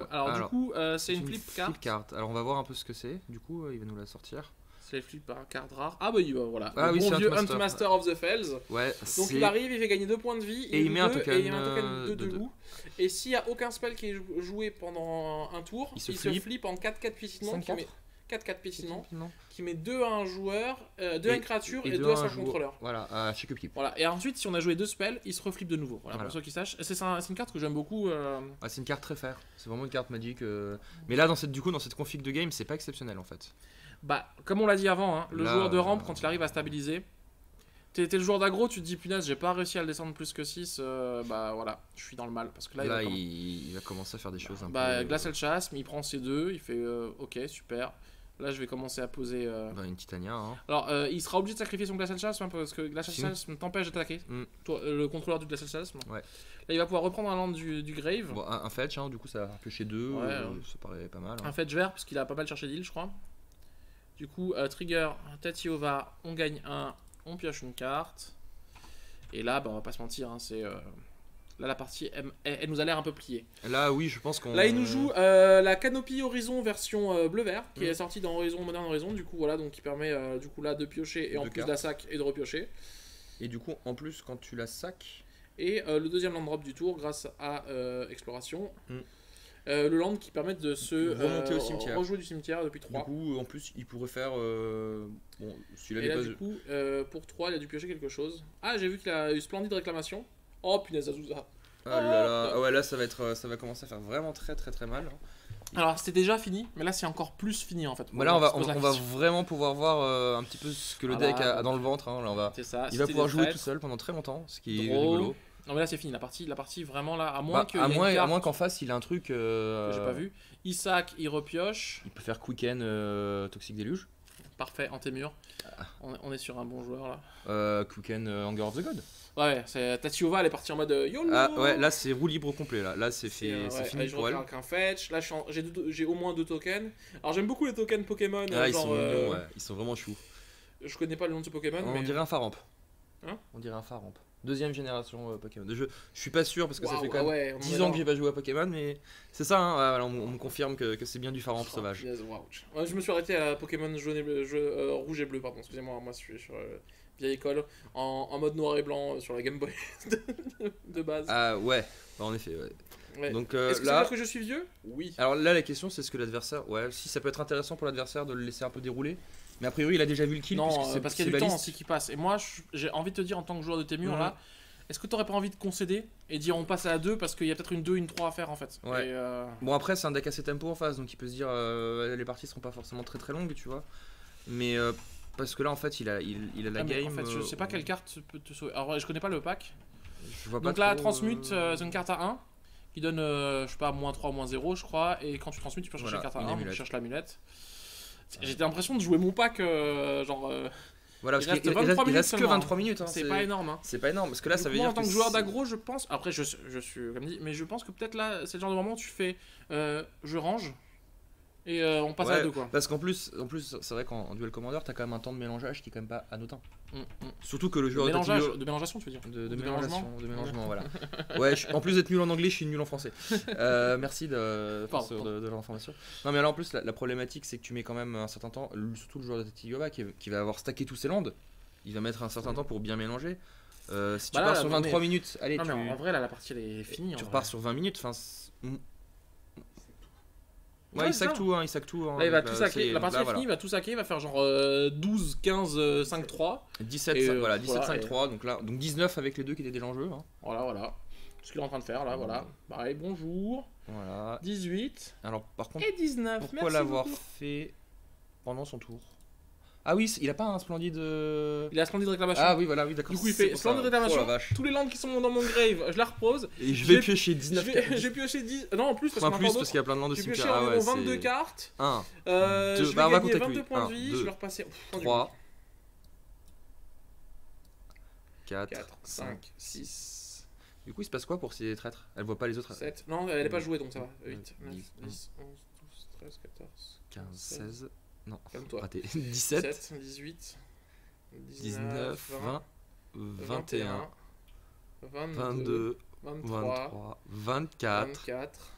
Alors, du coup, c'est une flip carte. Alors, on va voir un peu ce que c'est. Du coup, il va nous la sortir. C'est les flip carte rare. Ah bah voilà. Ah, le bon vieux Huntmaster. Huntmaster of the Fells. Ouais. Donc il arrive, il fait gagner 2 points de vie. Et il met un token de loup. Et s'il n'y a aucun spell qui est joué pendant un tour, il se flippe en 4-4 piétinements. 4-4 piétinements. Qui met 2 à un joueur, 2 à une créature et 2 à son contrôleur. Voilà, à chaque upkeep. Voilà. Et ensuite, si on a joué 2 spells, il se reflippe de nouveau. Voilà. Pour ceux qui sachent. C'est une carte que j'aime beaucoup. C'est une carte très fair. C'est vraiment une carte magique. Mais là, dans cette config de game, c'est pas exceptionnel en fait. Bah, comme on l'a dit avant, le joueur de rampe, quand il arrive à stabiliser, t'es le joueur d'aggro, tu te dis punaise, j'ai pas réussi à le descendre plus que 6, bah voilà, je suis dans le mal. Parce que là, il va commencer à faire des choses un peu. Glacial Chasm, il prend ses 2, il fait ok, super. Là, je vais commencer à poser. Une Titania. Hein. Alors, il sera obligé de sacrifier son Glacial Chasm parce que Glacial Chasm t'empêche d'attaquer. Toi, le contrôleur du Glacial Chasm. Ouais. Là, il va pouvoir reprendre un land du Grave. Bon, un fetch, du coup, ça va piocher 2. Ça paraît pas mal. Un fetch vert, parce qu'il a pas mal cherché d'île, je crois. Du coup, trigger, Tatyova, on gagne 1, on pioche une carte. Et là, on va pas se mentir, c'est. Là, la partie, elle nous a l'air un peu pliée. Là, oui, je pense qu'on. Là, il nous joue la Canopy Horizon version bleu-vert, qui est sortie dans Horizon Modern Horizon, du coup, voilà, donc qui permet du coup là de piocher et en plus de la sac et de repiocher. Et du coup, en plus, quand tu la sac. Et le deuxième land drop du tour, grâce à Exploration. Le land qui permet de se remonter au cimetière. Rejouer du cimetière depuis 3. Du coup, en plus, il pourrait faire. Bon, s'il avait pas. Du coup, pour 3, il a dû piocher quelque chose. Ah, j'ai vu qu'il a eu Splendide Réclamation. Oh punaise, Azusa. Là, ça va commencer à faire vraiment très très très mal. Alors, c'était déjà fini, mais là, c'est encore plus fini en fait. Là, on va vraiment pouvoir voir un petit peu ce que le deck a dans le ventre. Là, il va pouvoir jouer tout seul pendant très longtemps, ce qui est rigolo. Non mais là c'est fini, la partie vraiment là, à moins qu'en face il a un truc que j'ai pas vu. Il sac, il repioche. Il peut faire Quicken Toxic Deluge. Parfait, Antémur. On est sur un bon joueur là. Quicken Anger of the God. Ouais, Tatyova elle est partie en mode YOLO. Ouais, là c'est roue libre complet là c'est fini pour elle. Avec un fetch, là j'ai au moins 2 tokens. Alors j'aime beaucoup les tokens Pokémon. Ils sont mignons, ils sont vraiment choux. Je connais pas le nom de ce Pokémon. On dirait un Faramp. Hein? On dirait un Faramp. Deuxième génération Pokémon. Je suis pas sûr parce que ça fait quand même 10 ans que j'ai pas joué à Pokémon, mais c'est ça, on me confirme que c'est bien du Faramp sauvage. Yes, wow. Je me suis arrêté à Pokémon rouge et bleu, pardon, excusez-moi, moi je suis sur vieille école, en mode noir et blanc sur la Game Boy de base. Ah ouais, en effet, ouais. Donc est-ce que ça veut dire que je suis vieux? Oui. Alors là, la question c'est ce que l'adversaire. Ouais, si ça peut être intéressant pour l'adversaire de le laisser un peu dérouler. Mais a priori, il a déjà vu le kill. Non, parce qu'il y a du temps aussi qui passe. Et moi, j'ai envie de te dire, en tant que joueur de Témur, là, est-ce que t'aurais pas envie de concéder et dire on passe à la 2 parce qu'il y a peut-être une 2, une 3 à faire en fait. Ouais. Bon, après, c'est un deck assez tempo en face, donc il peut se dire les parties seront pas forcément très très longues, tu vois. Mais parce que là, en fait, il a la game. En fait, je sais pas quelle carte peut te sauver. Alors, je connais pas le pack. Je vois donc pas là, transmute, c'est une carte à 1 qui donne, je sais pas, -3, -0, je crois. Et quand tu transmutes, tu peux chercher la carte à 1, tu cherches l'amulette. J'ai l'impression de jouer mon pack voilà, parce qu'il reste que 23 minutes. C'est pas énorme. C'est pas énorme, parce que là, ça veut dire en tant que joueur d'aggro, je pense. Après, je suis comme dit, mais je pense que peut-être là, c'est le genre de moment où tu fais je range et on passe à la 2 quoi. Parce qu'en plus c'est vrai qu'en duel commander, t'as quand même un temps de mélangeage qui est quand même pas anodin. Surtout que le joueur de mélangeation, tu veux dire de mélangement, voilà. Ouais, en plus d'être nul en anglais, je suis nul en français. Merci de l'information. Non, mais là en plus, la problématique, c'est que tu mets quand même un certain temps, surtout le joueur de Tatyova qui va avoir stacké tous ses lands, il va mettre un certain temps pour bien mélanger. Si tu pars sur 23 minutes, allez. Non, mais en vrai, là, la partie elle est finie. Tu repars sur 20 minutes, enfin. Ouais, il sac tout. Là, il va tout saquer. La partie est finie, il va tout saquer, il va faire genre 12, 15, 5, 3. 17, 5, 3, donc 19 avec les deux qui étaient déjà en jeu. Voilà. Ce qu'il est en train de faire là, voilà. Pareil, bonjour. Voilà. 18. Alors par contre, et 19. Pourquoi l'avoir fait pendant son tour? Ah oui, il a pas un splendide. Il a un splendide réclamation. Ah oui, voilà, oui, d'accord. Du coup, il fait splendide réclamation. Tous les landes qui sont dans mon grave, je la repose. Et je vais piocher 19 cartes. Je vais piocher 10. Non, en plus, parce qu'il y a plein de landes aussi. Je vais piocher environ 22 cartes. 1. Je vais gagner 22 points de vie. Je vais repasser. 3. 4, 5, 6. Du coup, il se passe quoi pour ces traîtres? Elle voit pas les autres. 7. Non, elle est pas jouée donc ça va. 8, 9, 10, 11, 12, 13, 14, 15, 16. Non, calme-toi. raté. 17, 17, 18, 19, 20, 21, 22, 23, 24.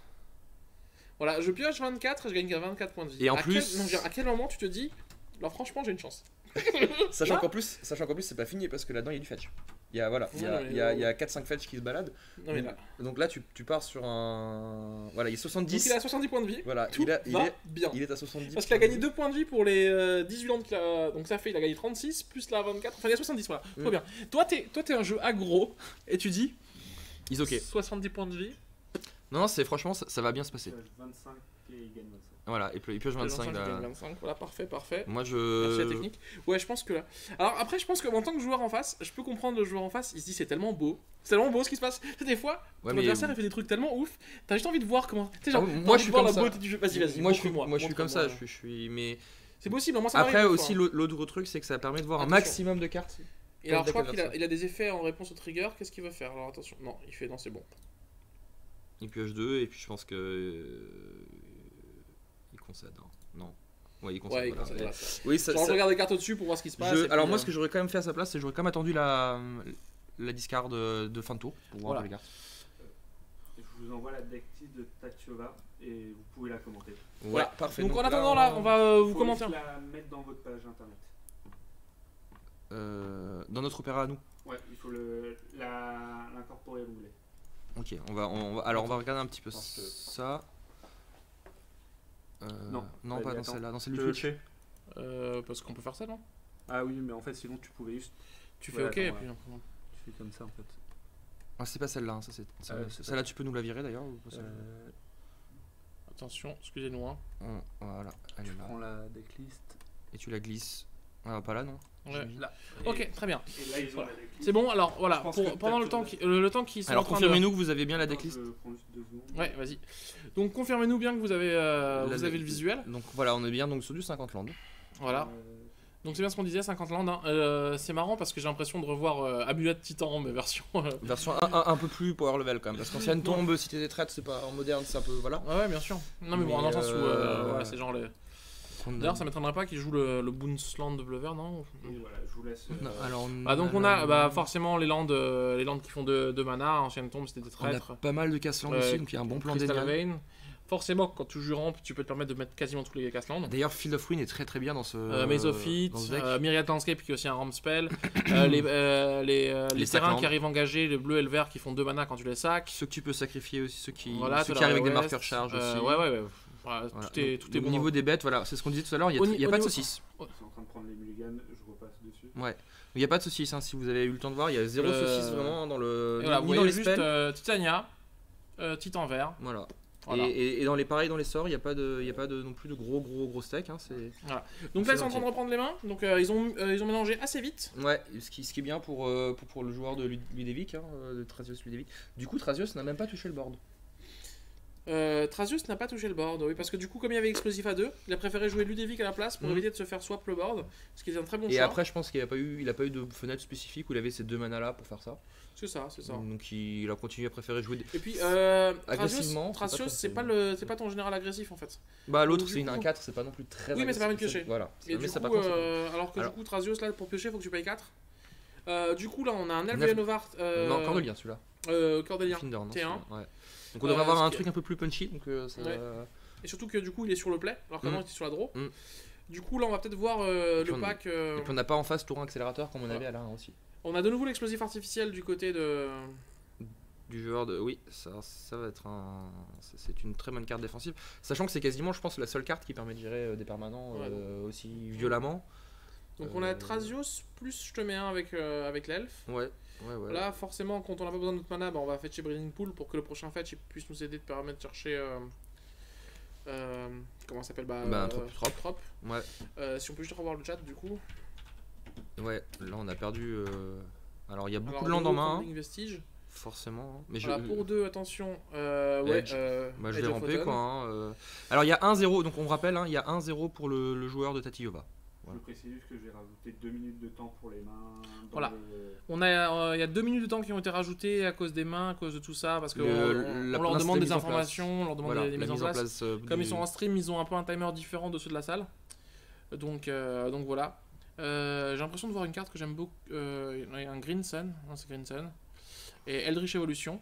Voilà, je pioche 24 et je gagne 24 points de vie. Et en plus. À quel moment tu te dis, alors franchement, j'ai une chance. Sachant qu'en plus, c'est pas fini parce que là-dedans il y a du fetch. Il y a 4-5 fetch qui se baladent. Non, mais là. Donc là, tu pars sur un. Voilà, il est 70. Donc il a 70 points de vie. Voilà, tout bien. Il est à 70. Parce qu'il a gagné 2 points de vie pour les 18 landes qu'il a. Donc ça fait, il a gagné 36 plus la 24. Enfin, il a 70, voilà. Trop bien. Toi, t'es un jeu aggro et tu dis. Ils ok. 70 points de vie. Non, c'est franchement, ça va bien se passer. 25 et il gagne 25. Voilà, et puis pioche 25. 25, voilà, parfait. Moi je. Merci la technique. Ouais, je pense que là. Alors après, je pense qu'en tant que joueur en face, je peux comprendre le joueur en face. Il se dit c'est tellement beau. C'est tellement beau ce qui se passe. Tu sais, des fois, ton adversaire il fait des trucs tellement ouf. T'as juste envie de voir comment. Tu sais, genre, moi je suis comme ça. Vas-y. Moi je suis comme ça. Je suis. Mais. C'est possible. Moi, ça après aussi, l'autre truc, c'est que ça permet de voir un maximum de cartes. Et alors, je crois qu'il a des effets en réponse au trigger. Qu'est-ce qu'il veut faire? Alors attention. Non, il fait. Non, c'est bon. Il pioche 2 et puis je pense que. Il concède. Non. Ouais, il concède. Ouais, voilà. Voilà. Oui, je regarde les cartes au-dessus pour voir ce qui se passe. Alors, moi, ce que j'aurais quand même fait à sa place, c'est que j'aurais quand même attendu la discard de fin de tour pour voir les cartes. Je vous envoie la decklist de Tachiova et vous pouvez la commenter. Ouais, parfait. Donc en attendant, là, on va vous commenter. Il faut la mettre dans votre page internet. Dans notre opéra à nous. Ouais, il faut l'incorporer à l'onglet. Ok, alors on va regarder un petit peu ça. Non, pas dans celle-là, dans celle du Twitch. Parce qu'on peut faire ça, non? Ah oui, mais en fait, sinon tu pouvais juste. Tu fais OK et puis. Tu fais comme ça en fait. Ah, c'est pas celle-là, celle-là tu peux nous la virer d'ailleurs Attention, excusez-nous. Voilà, elle est là. Tu prends la decklist. Et tu la glisses. Ah, pas là, non? Ouais, là. Ok, très bien. Et là, ils ont la decklist. C'est bon, alors voilà, pendant le temps qui sont. Alors confirmez-nous que vous avez bien la decklist. Je prends juste 2 secondes. Ouais, vas-y. Donc confirmez-nous bien que vous avez le visuel. Donc voilà, on est bien donc sur du 50 landes. Voilà. Donc c'est bien ce qu'on disait, 50 landes. Hein. C'est marrant parce que j'ai l'impression de revoir Amulet Titan, mais version. Version un peu plus power level quand même. Parce qu'ancienne tombe, si t'es des traites, c'est pas en moderne, c'est un peu. Voilà. Ouais, bien sûr. Non, mais bon, dans le sens où c'est genre les. D'ailleurs, ça m'étonnerait pas qu'ils jouent le Boonsland de Blöver, non? Et voilà, je vous laisse. Donc on a forcément les landes qui font 2 mana, ancienne tombe, c'était des traîtres. On a pas mal de casse-landes aussi, donc il y a un bon plan d'énigmes. Forcément, quand tu joues rampe, tu peux te permettre de mettre quasiment tous les casse-landes. D'ailleurs, Field of Ruin est très très bien dans ce. Maze of It, Myriad Landscape qui est aussi un ramp spell. les terrains qui arrivent engagés, le bleu et le vert qui font 2 mana quand tu les sacs. Ceux que tu peux sacrifier aussi, ceux qui arrivent avec des marqueurs charge aussi. Ouais. Voilà. Tout est bon. Au niveau des bêtes, voilà, c'est ce qu'on disait tout à l'heure, il n'y a pas de saucisse. Ils sont en train de prendre les mulligans, je repasse dessus. Ouais, il n'y a pas de saucisse, si vous avez eu le temps de voir, il y a 0 saucisse vraiment dans le. Voilà, vous voyez juste Titania, Titan vert. Voilà. Et dans les sorts, il n'y a pas de non plus de gros steak. Voilà. Donc là, ils sont en train de reprendre les mains. Donc ils ont mélangé assez vite. Ouais, ce qui est bien pour le joueur de Ludevic, de Thrasios Ludevic. Du coup, Thrasios n'a même pas touché le board. Thrasios n'a pas touché le board, oui, parce que du coup, comme il y avait explosif à 2, il a préféré jouer Ludevic à la place pour éviter de se faire swap le board, ce qui est un très bon choix. Et après, je pense qu'il n'a pas eu de fenêtre spécifique où il avait ces 2 mana là pour faire ça. C'est ça. Donc il a continué à préférer jouer. Et puis agressivement. Thrasios, c'est pas ton général agressif en fait. Bah l'autre c'est une 1-4, c'est pas non plus très. Oui, mais ça permet de piocher. Voilà. Et du coup, alors que du coup, Thrasios là pour piocher, faut que tu payes 4. Du coup, là, on a un Elvian Novart. Non, Cordélien celui-là. Cordélien. T1. Ouais. Donc on devrait avoir un truc un peu plus punchy. Donc, Et surtout que du coup il est sur le play, alors qu'avant il était sur la draw. Du coup là on va peut-être voir le pack. Et puis on n'a pas en face tour accélérateur comme on avait à la 1 aussi. On a de nouveau l'explosif artificiel du côté du joueur de. Oui, ça va être c'est une très bonne carte défensive. Sachant que c'est quasiment, je pense, la seule carte qui permet de gérer des permanents aussi violemment. Donc on a Thrasios, plus je te mets un avec l'elfe. Ouais. Là, forcément, quand on n'a pas besoin de notre mana, on va fetcher Breeding Pool pour que le prochain fetch puisse nous aider de permettre de chercher. Comment ça s'appelle un trop. Ouais. Si on peut juste revoir le chat, du coup. Ouais, là on a perdu. Alors il y a beaucoup de land en main. Vestige. Forcément. Mais pour 2, attention. Moi je vais ramper quoi. Alors il y a 1-0, donc on rappelle, il y a 1-0 pour le joueur de Tatyova. Voilà. Je précise juste que j'ai rajouté 2 minutes de temps pour les mains. Voilà. Il y a 2 minutes de temps qui ont été rajoutées à cause des mains, à cause de tout ça, parce qu'on leur demande des informations, on leur demande des mises en place. Comme ils sont en stream, ils ont un peu un timer différent de ceux de la salle. Donc voilà. J'ai l'impression de voir une carte que j'aime beaucoup. Un Green Sun, non c'est Green Sun. Et Eldritch Evolution.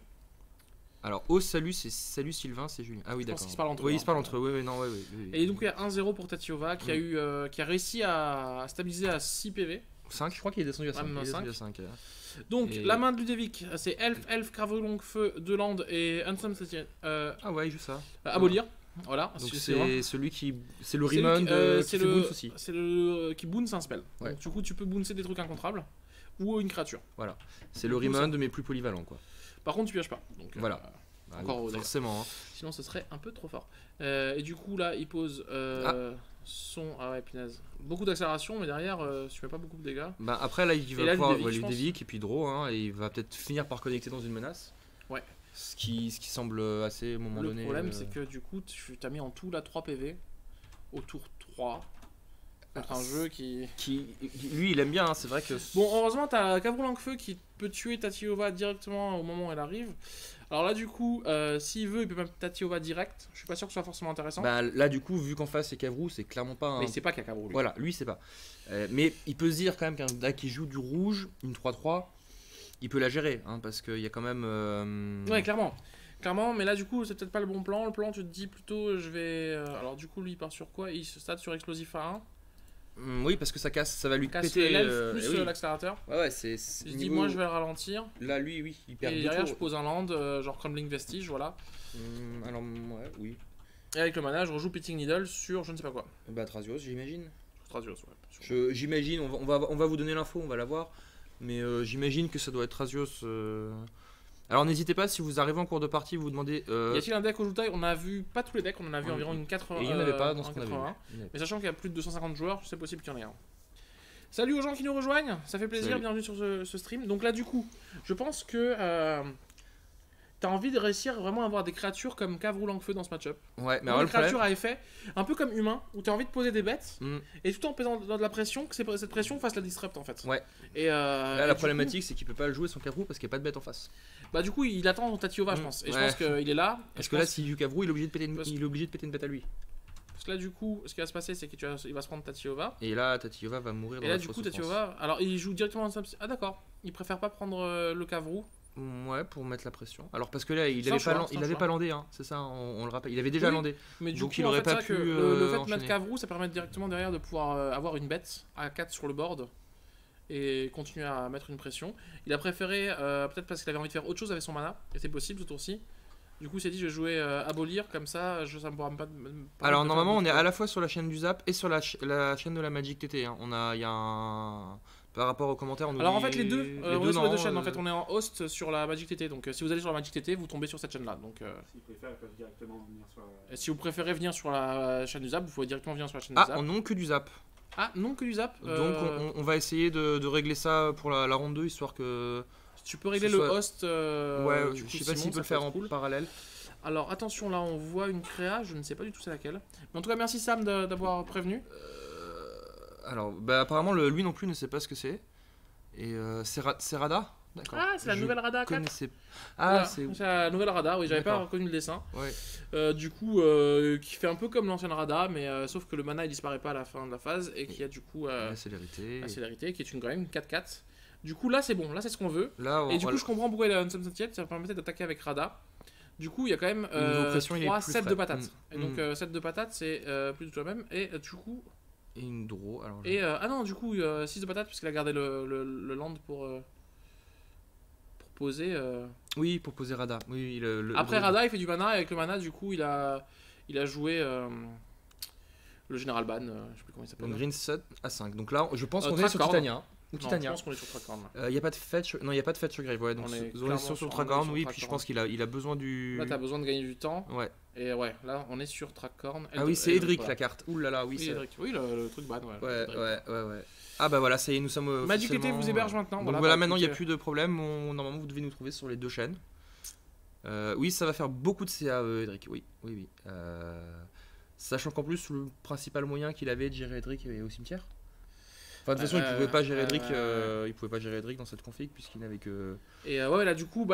Alors, salut, c'est salut Sylvain, c'est Julien. Ah oui, d'accord. Ils se parlent entre eux. Oui, ils se parlent entre eux. Oui. Et donc, il y a 1-0 pour Tatyova qui a réussi à stabiliser à 6 PV. 5, je crois qu'il est descendu à 5. Donc, la main de Ludovic, c'est Elf, Cravelongue-Feu, 2 land et Unsum Septième. Ah ouais, juste ça. Abolir. Voilà. Donc, c'est celui qui. C'est le Rimond qui fait bounce aussi. C'est le qui bounce un spell. Ouais. Donc, du coup, tu peux bouncer des trucs incontrables ou une créature. Voilà. C'est le Rimond, mais plus polyvalent, quoi. Par contre, tu pièges pas. Donc, voilà. Encore forcément. Sinon, ce serait un peu trop fort. Et du coup, là, il pose son. Ah ouais, punaise. Beaucoup d'accélération, mais derrière, tu mets pas beaucoup de dégâts. Après, là, il va pouvoir Ludovic et puis Draw, et il va peut-être finir par connecter dans une menace. Ouais. Ce qui semble assez, au moment donné. Le problème, c'est que du coup, tu as mis en tout là 3 PV au tour 3. Contre un jeu qui. Lui, il aime bien, c'est vrai que. Bon, heureusement, t'as Cravelongue-Feu qui peut tuer Tatyova directement au moment où elle arrive. Alors là, du coup, s'il veut, il peut même Tatyova direct. Je suis pas sûr que ce soit forcément intéressant. Là, du coup, vu qu'en face c'est Cavrou, c'est clairement pas un. Mais c'est pas qu'à Cavrou. Voilà, lui, c'est pas. Mais il peut se dire quand même qu'un deck qui joue du rouge, une 3-3, il peut la gérer, parce qu'il y a quand même. Ouais, clairement. Clairement, mais là, du coup, c'est peut-être pas le bon plan. Le plan, tu te dis plutôt, je vais. Alors, du coup, lui, il part sur quoi? Il se stade sur explosif à 1. Oui, parce que ça va lui casse péter l'elfe plus l'accélérateur. Ouais, c'est. Je dis, moi je vais le ralentir. Là, lui, il perd. Et derrière, je pose un land, genre Crumbling Vestige, voilà. Alors, ouais, oui. Et avec le mana, je rejoue Pitting Needle sur je ne sais pas quoi. Thrasios, j'imagine. Thrasios, ouais. J'imagine, on va vous donner l'info, on va la voir. Mais j'imagine que ça doit être Thrasios. Alors n'hésitez pas, si vous arrivez en cours de partie, vous vous demandez. Y a-t-il un deck au Joutai? On a vu pas tous les decks, on en a vu environ une 80. Et il n'y en avait pas dans ce qu'on avait vu. Mais sachant qu'il y a plus de 250 joueurs, c'est possible qu'il y en ait un. Salut aux gens qui nous rejoignent, ça fait plaisir, bienvenue sur ce stream. Donc là, du coup, je pense que t'as envie de réussir vraiment à avoir des créatures comme Cravelongue-Feu dans ce match-up. Ouais, mais des créatures à effet, un peu comme humain, où t'as envie de poser des bêtes, et tout en faisant de la pression, que cette pression fasse la disrupt en fait. Ouais. Et là, la problématique, c'est qu'il peut pas le jouer son Cavrou parce qu'il n'y a pas de bête en face. Bah, du coup, il attend Tatyova, je pense. Et je pense qu'il est là. Parce que là, s'il joue Cavrou, il est obligé de péter une bête à lui. Parce que là, du coup, ce qui va se passer, c'est qu'il va se prendre Tatyova. Et là, Tatyova va mourir dans la fosse. Et là, du coup, Tatyova. Alors, il joue directement dans Ah, d'accord. Il préfère pas prendre le Cavrou. Ouais, pour mettre la pression. Alors, parce que là, il avait pas landé, c'est ça, on le rappelle. Il avait déjà landé. Mais du donc, coup, il aurait pas pu. Le fait de mettre Cavrou, ça permet directement derrière de pouvoir avoir une bête à 4 sur le board. Et continuer à mettre une pression. Il a préféré, peut-être parce qu'il avait envie de faire autre chose avec son mana, et c'est possible ce tour-ci. Du coup, il s'est dit, je vais jouer Abolir, comme ça, ça me pourra pas. Alors, normalement, on est à la fois sur la chaîne du Zap et sur la chaîne de la Magic TT. Il y a un. Par rapport aux commentaires, on alors en fait, les deux, on est sur les deux chaînes. En fait, on est en host sur la Magic TT. Donc, si vous allez sur la Magic TT, vous tombez sur cette chaîne-là. Donc, s'ils préfèrent, ils peuvent directement venir sur la. Et si vous préférez venir sur la chaîne du Zap, vous pouvez directement venir sur la chaîne du Zap. Ah, non que du Zap. Ah, non que du Zap. Donc on va essayer de régler ça pour la ronde 2, histoire que... Tu peux régler le host. Ouais, je sais pas s'il peut le faire en parallèle. Alors attention, là on voit une créa, je ne sais pas du tout c'est laquelle. Mais en tout cas, merci Sam d'avoir prévenu. Alors, apparemment, lui non plus ne sait pas ce que c'est. Et c'est Rada. D'accord. Ah, c'est la nouvelle Rada 4. Ah, voilà, c'est la nouvelle Rada, oui, j'avais pas reconnu le dessin. Ouais. Du coup, qui fait un peu comme l'ancienne Rada, mais sauf que le mana il disparaît pas à la fin de la phase et qui a du coup la célérité, qui est quand même 4-4. Du coup, là c'est bon, là c'est ce qu'on veut. Là, et du coup, je comprends pourquoi il a Unsum Septième, ça permettait d'attaquer avec Rada. Du coup, il y a quand même 3 sets de patates. Et donc, 7 de patates, c'est plus de toi-même. Et du coup. Et une draw. Alors, ah non, du coup, 6 de patates, puisqu'il a gardé le land pour poser. Oui, pour poser Rada. Oui, après Rada, il fait du mana, et avec le mana, du coup, il a joué Le Général Ban, je sais plus comment il s'appelle. Donc Green Sun à 5. Donc là, je pense qu'on est sur Trackcorn. Titania. Ou Non, je Titania. pense qu'on est sur Trackcorn. Il n'y a pas de fetch. Non, il n'y a pas de fetch sur Grave. Ouais, donc On est on est sur Trackcorn, oui. Puis je pense qu'il a besoin du. Là, t'as besoin de gagner du temps. Ouais. Et ouais, là, on est sur Trackcorn. Ah oui, c'est Edric la carte. Ouh là là, oui. Oui, Edric. Oui, le truc ban, ouais. Ouais. Ah bah voilà, ça y est, nous sommes. Magic TT vous héberge maintenant. Donc voilà, maintenant il n'y a plus de problème. Normalement, vous devez nous trouver sur les 2 chaînes. Oui, ça va faire beaucoup de CA, Edric. Oui. Sachant qu'en plus, le principal moyen qu'il avait de gérer Edric est au cimetière. Enfin, de toute façon, il pouvait pas gérer Edric, dans cette config puisqu'il n'avait que. Et ouais, là du coup,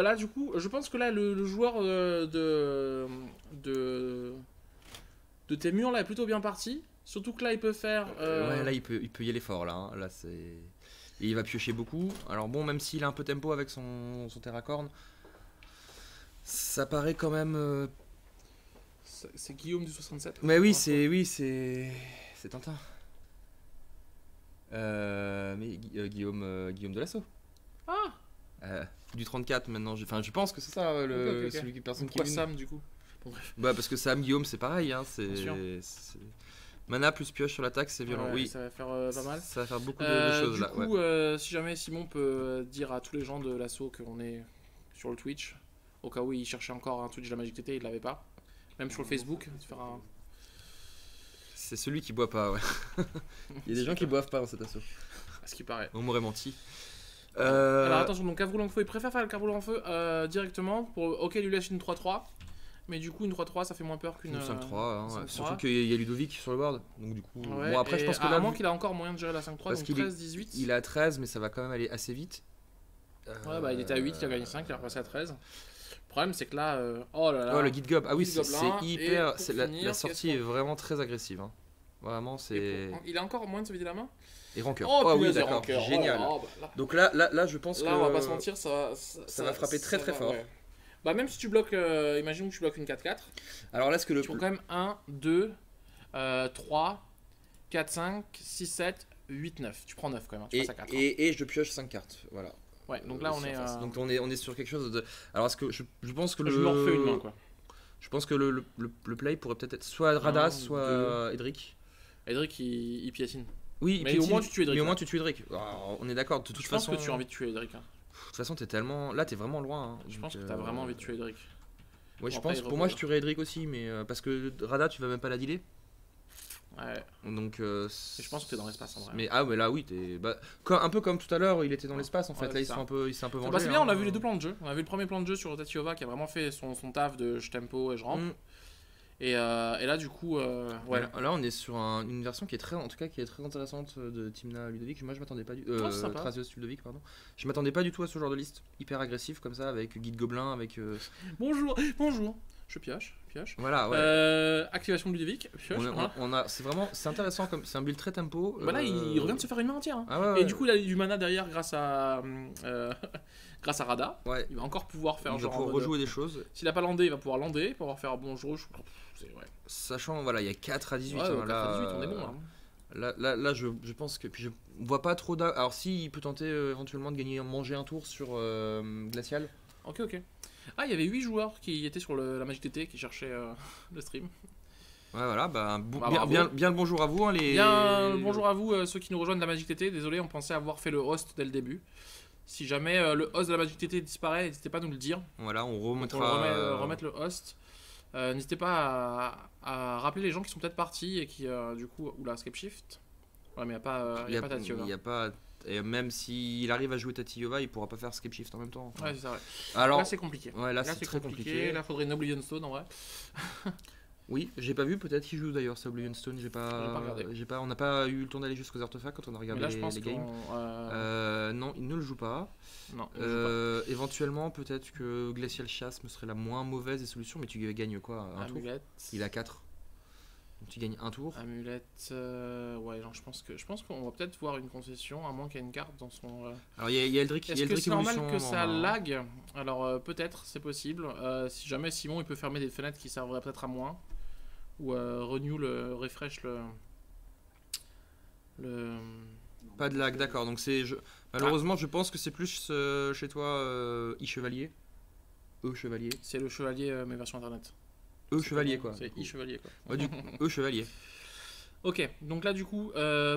je pense que là le joueur de Témur là est plutôt bien parti. Surtout que là, il peut faire. Ouais, là, il peut y aller fort là. Hein. Là, c'est. Et il va piocher beaucoup. Alors bon, même s'il a un peu tempo avec son Terracorn, ça paraît quand même. C'est Guillaume du 67. Mais oui, c'est Tintin. Mais Guillaume de l'assaut. Ah. Du 34 maintenant. Je pense que c'est ça okay. celui qui personne Pourquoi qui. Sam du coup. Bon, bref. Bah parce que Sam Guillaume c'est pareil. Hein, c'est. Mana plus pioche sur l'attaque, c'est violent. Oui. Ça va faire pas mal. Ça va faire beaucoup de choses du là. coup, si jamais Simon peut dire à tous les gens de l'assaut qu'on est sur le Twitch, au cas où il cherchait encore un Twitch de la Magic TT, il l'avait pas. Même sur le Facebook, faire un. C'est celui qui boit pas, ouais. Il y a des gens qui boivent pas dans cet assaut. À ce qui paraît. On m'aurait menti. Alors attention, donc Cabrou en feu, il préfère faire le Cabrou en feu directement. Ok, il lui laisse une 3-3. Mais du coup, une 3-3 ça fait moins peur qu'une 5-3. Hein, surtout qu'il y a Ludovic sur le board. Donc du coup. Ouais, bon, après, je pense que là. À moins qu'il a encore moyen de gérer la 5-3, donc 13-18. Il a 13, mais ça va quand même aller assez vite. Ouais, bah il était à 8, il a gagné 5, il a repassé à 13. Le problème, c'est que là. Oh là là. Oh, le Guide Gob. Ah oui, c'est hyper. La sortie finir, est vraiment très agressive. Hein. Vraiment, c'est. Il a encore moyen de se vider la main. Et rancœur. Oh oui, d'accord. Génial. Donc là, je pense que. Là, on va pas se mentir, ça va frapper très fort. Ouais. Bah, même si tu bloques. Imagine que tu bloques une 4-4. Alors là, ce que le. Tu prends quand même 1, 2, 3, 4, 5, 6, 7, 8, 9. Tu prends 9 quand même. Hein. Tu passes à 4. Et je pioche 5 cartes. Voilà. Ouais, donc là, on est. Donc on est sur quelque chose de. Alors, est-ce que je pense que le. Je lui en refais une main, quoi. Je pense que le play pourrait peut-être être soit Rada, soit Edric. Edric, il piétine. Oui, mais au moins tu tues Edric. Mais au moins tu tues Edric. Alors, on est d'accord. De toute façon. Je pense que tu as envie de tuer Edric. Hein. De toute façon, t'es tellement. Là, t'es vraiment loin. Hein. Je pense que t'as vraiment envie de tuer Edric. Ouais, je pense. Pour moi, je tuerais Edric aussi, mais parce que Rada, tu vas même pas la dealer. Ouais. Donc. Je pense que t'es dans l'espace en vrai. Mais mais là, oui, t'es. Un peu comme tout à l'heure, il était dans l'espace en fait. Là, il s'est un peu vengé. Bah, c'est bien, on a vu les 2 plans de jeu. On a vu le premier plan de jeu sur Tatiova qui a vraiment fait son taf de je tempo et je rampe. Et là, du coup, ouais. Là, on est sur une version qui est très intéressante de Timna Ludovic. Moi, je m'attendais pas du Trazios Ludovic, pardon. Je m'attendais pas du tout à ce genre de liste hyper agressif comme ça, avec Guide Gobelin, avec. Bonjour. Je pioche. Voilà, ouais. Activation de Ludovic. Pioche. C'est intéressant comme c'est un build très tempo. Bah là, il revient de se faire une main entière. Hein. Ah ouais. Et du coup, il a du mana derrière grâce à Rada. Ouais. Il va encore pouvoir faire il va pouvoir rejouer des choses. S'il a pas landé, il va pouvoir lander, pouvoir faire bonjour. Sachant, voilà, il y a 4 à 18. Ouais, 4 à 18, on est bon là. Là, je pense que. Puis je vois pas trop d'art. Alors, si, il peut tenter éventuellement de manger un tour sur Glacial. Ok. Ah, il y avait 8 joueurs qui étaient sur la Magic TT qui cherchaient le stream. Ouais, voilà, bien le bonjour à vous. Hein, Bien le bonjour à vous, ceux qui nous rejoignent de la Magic TT. Désolé, on pensait avoir fait le host dès le début. Si jamais le host de la Magic TT disparaît, n'hésitez pas à nous le dire. Voilà, on remettra. Remettre le host. N'hésitez pas à rappeler les gens qui sont peut-être partis et qui, du coup. Oula, Escape Shift. Ouais, mais il n'y a pas Tatiova. Il n'y a pas. Et même s'il arrive à jouer Tatiova, il pourra pas faire Escape Shift en même temps. Ouais, c'est ça, ouais. Alors, là, c'est compliqué. Ouais, là c'est très compliqué. Là, il faudrait une Oblivion Stone en vrai. Oui, j'ai pas vu, peut-être qu'il joue d'ailleurs ça Oblivion Stone, on n'a pas eu le temps d'aller jusqu'aux artefacts quand on a regardé les games. Non, il ne le joue pas. Non. Éventuellement, peut-être que Glacial Chasse me serait la moins mauvaise des solutions, mais tu gagnes quoi un tour. Il a 4. Donc tu gagnes un tour. Amulette, ouais, genre, je pense qu'on va peut-être voir une concession, à moins qu'il y ait une carte dans son. Alors il y a Eldrick. Est-ce que c'est normal que ça lag? Alors peut-être, c'est possible. Si jamais Simon il peut fermer des fenêtres qui serviraient peut-être à moins. Ou renew refresh le. Pas de lag, d'accord. Donc malheureusement, je pense que c'est plus chez toi e-chevalier. E-chevalier. C'est le chevalier, mais version internet. E-chevalier quoi. C'est e-chevalier quoi. Ouais, E-chevalier. Ok, donc là du coup,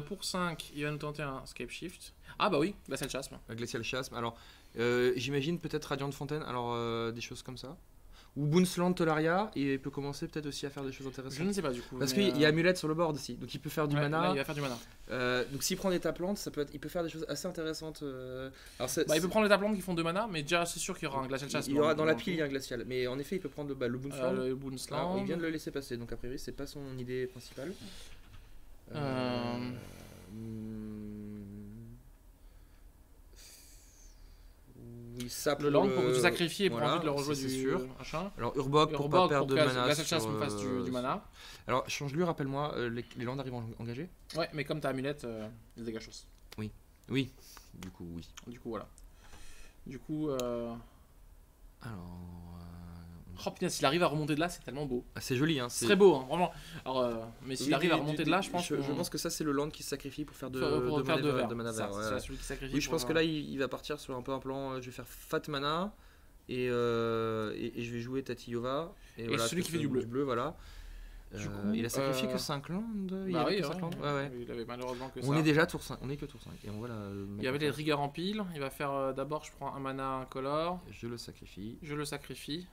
pour 5, il va nous tenter un Scape Shift. Ah bah oui, Glacial Chasm. Glacial Chasm, alors j'imagine peut-être Radiant Fontaine, alors des choses comme ça. Ou Boonsland Tolaria, et il peut commencer peut-être aussi à faire des choses intéressantes. Je ne sais pas du coup. Parce qu'il y a Amulette sur le board aussi, donc il peut faire du mana. Là, il va faire du mana. Donc s'il prend des taplantes, il peut faire des choses assez intéressantes. Alors il peut prendre les taplantes qui font 2 mana, mais déjà c'est sûr qu'il y aura un Glacial Chasm. Il y aura dans la pile, il y a un glacial. Mais en effet, il peut prendre le Boonsland. Le Boonsland. Alors, il vient de le laisser passer, donc a priori, c'est pas son idée principale. Oui, ça le land pour te sacrifier et pour envie de le rejouer du sûr. Machin. Alors Urborg pour pas perdre de mana. Glacial Chasm fasse du mana. Alors change-lui, rappelle-moi, les landes arrivent engagés. Ouais, mais comme t'as Amulette, il dégage chose. Oui. Oui. Du coup, oui. Du coup, voilà. Du coup. Alors. Oh putain, s'il arrive à remonter de là, c'est tellement beau. Ah, c'est joli, hein. C'est très beau, hein, vraiment. Alors, mais s'il arrive à remonter de là, je pense que. Je pense que ça, c'est le land qui se sacrifie pour faire de mana vert. C'est celui qui sacrifie. Oui, je pense que là, il va partir sur un peu un plan. Je vais faire Fat Mana et je vais jouer Tatiyova. Et voilà, celui qui fait du bleu. Voilà. Il a sacrifié que 5 landes. Bah oui, ouais. Il avait malheureusement que ça. On est déjà tour 5. On est que tour 5. Et on voit il y avait les triggers en pile. Il va faire d'abord, je prends un mana incolore. Je le sacrifie.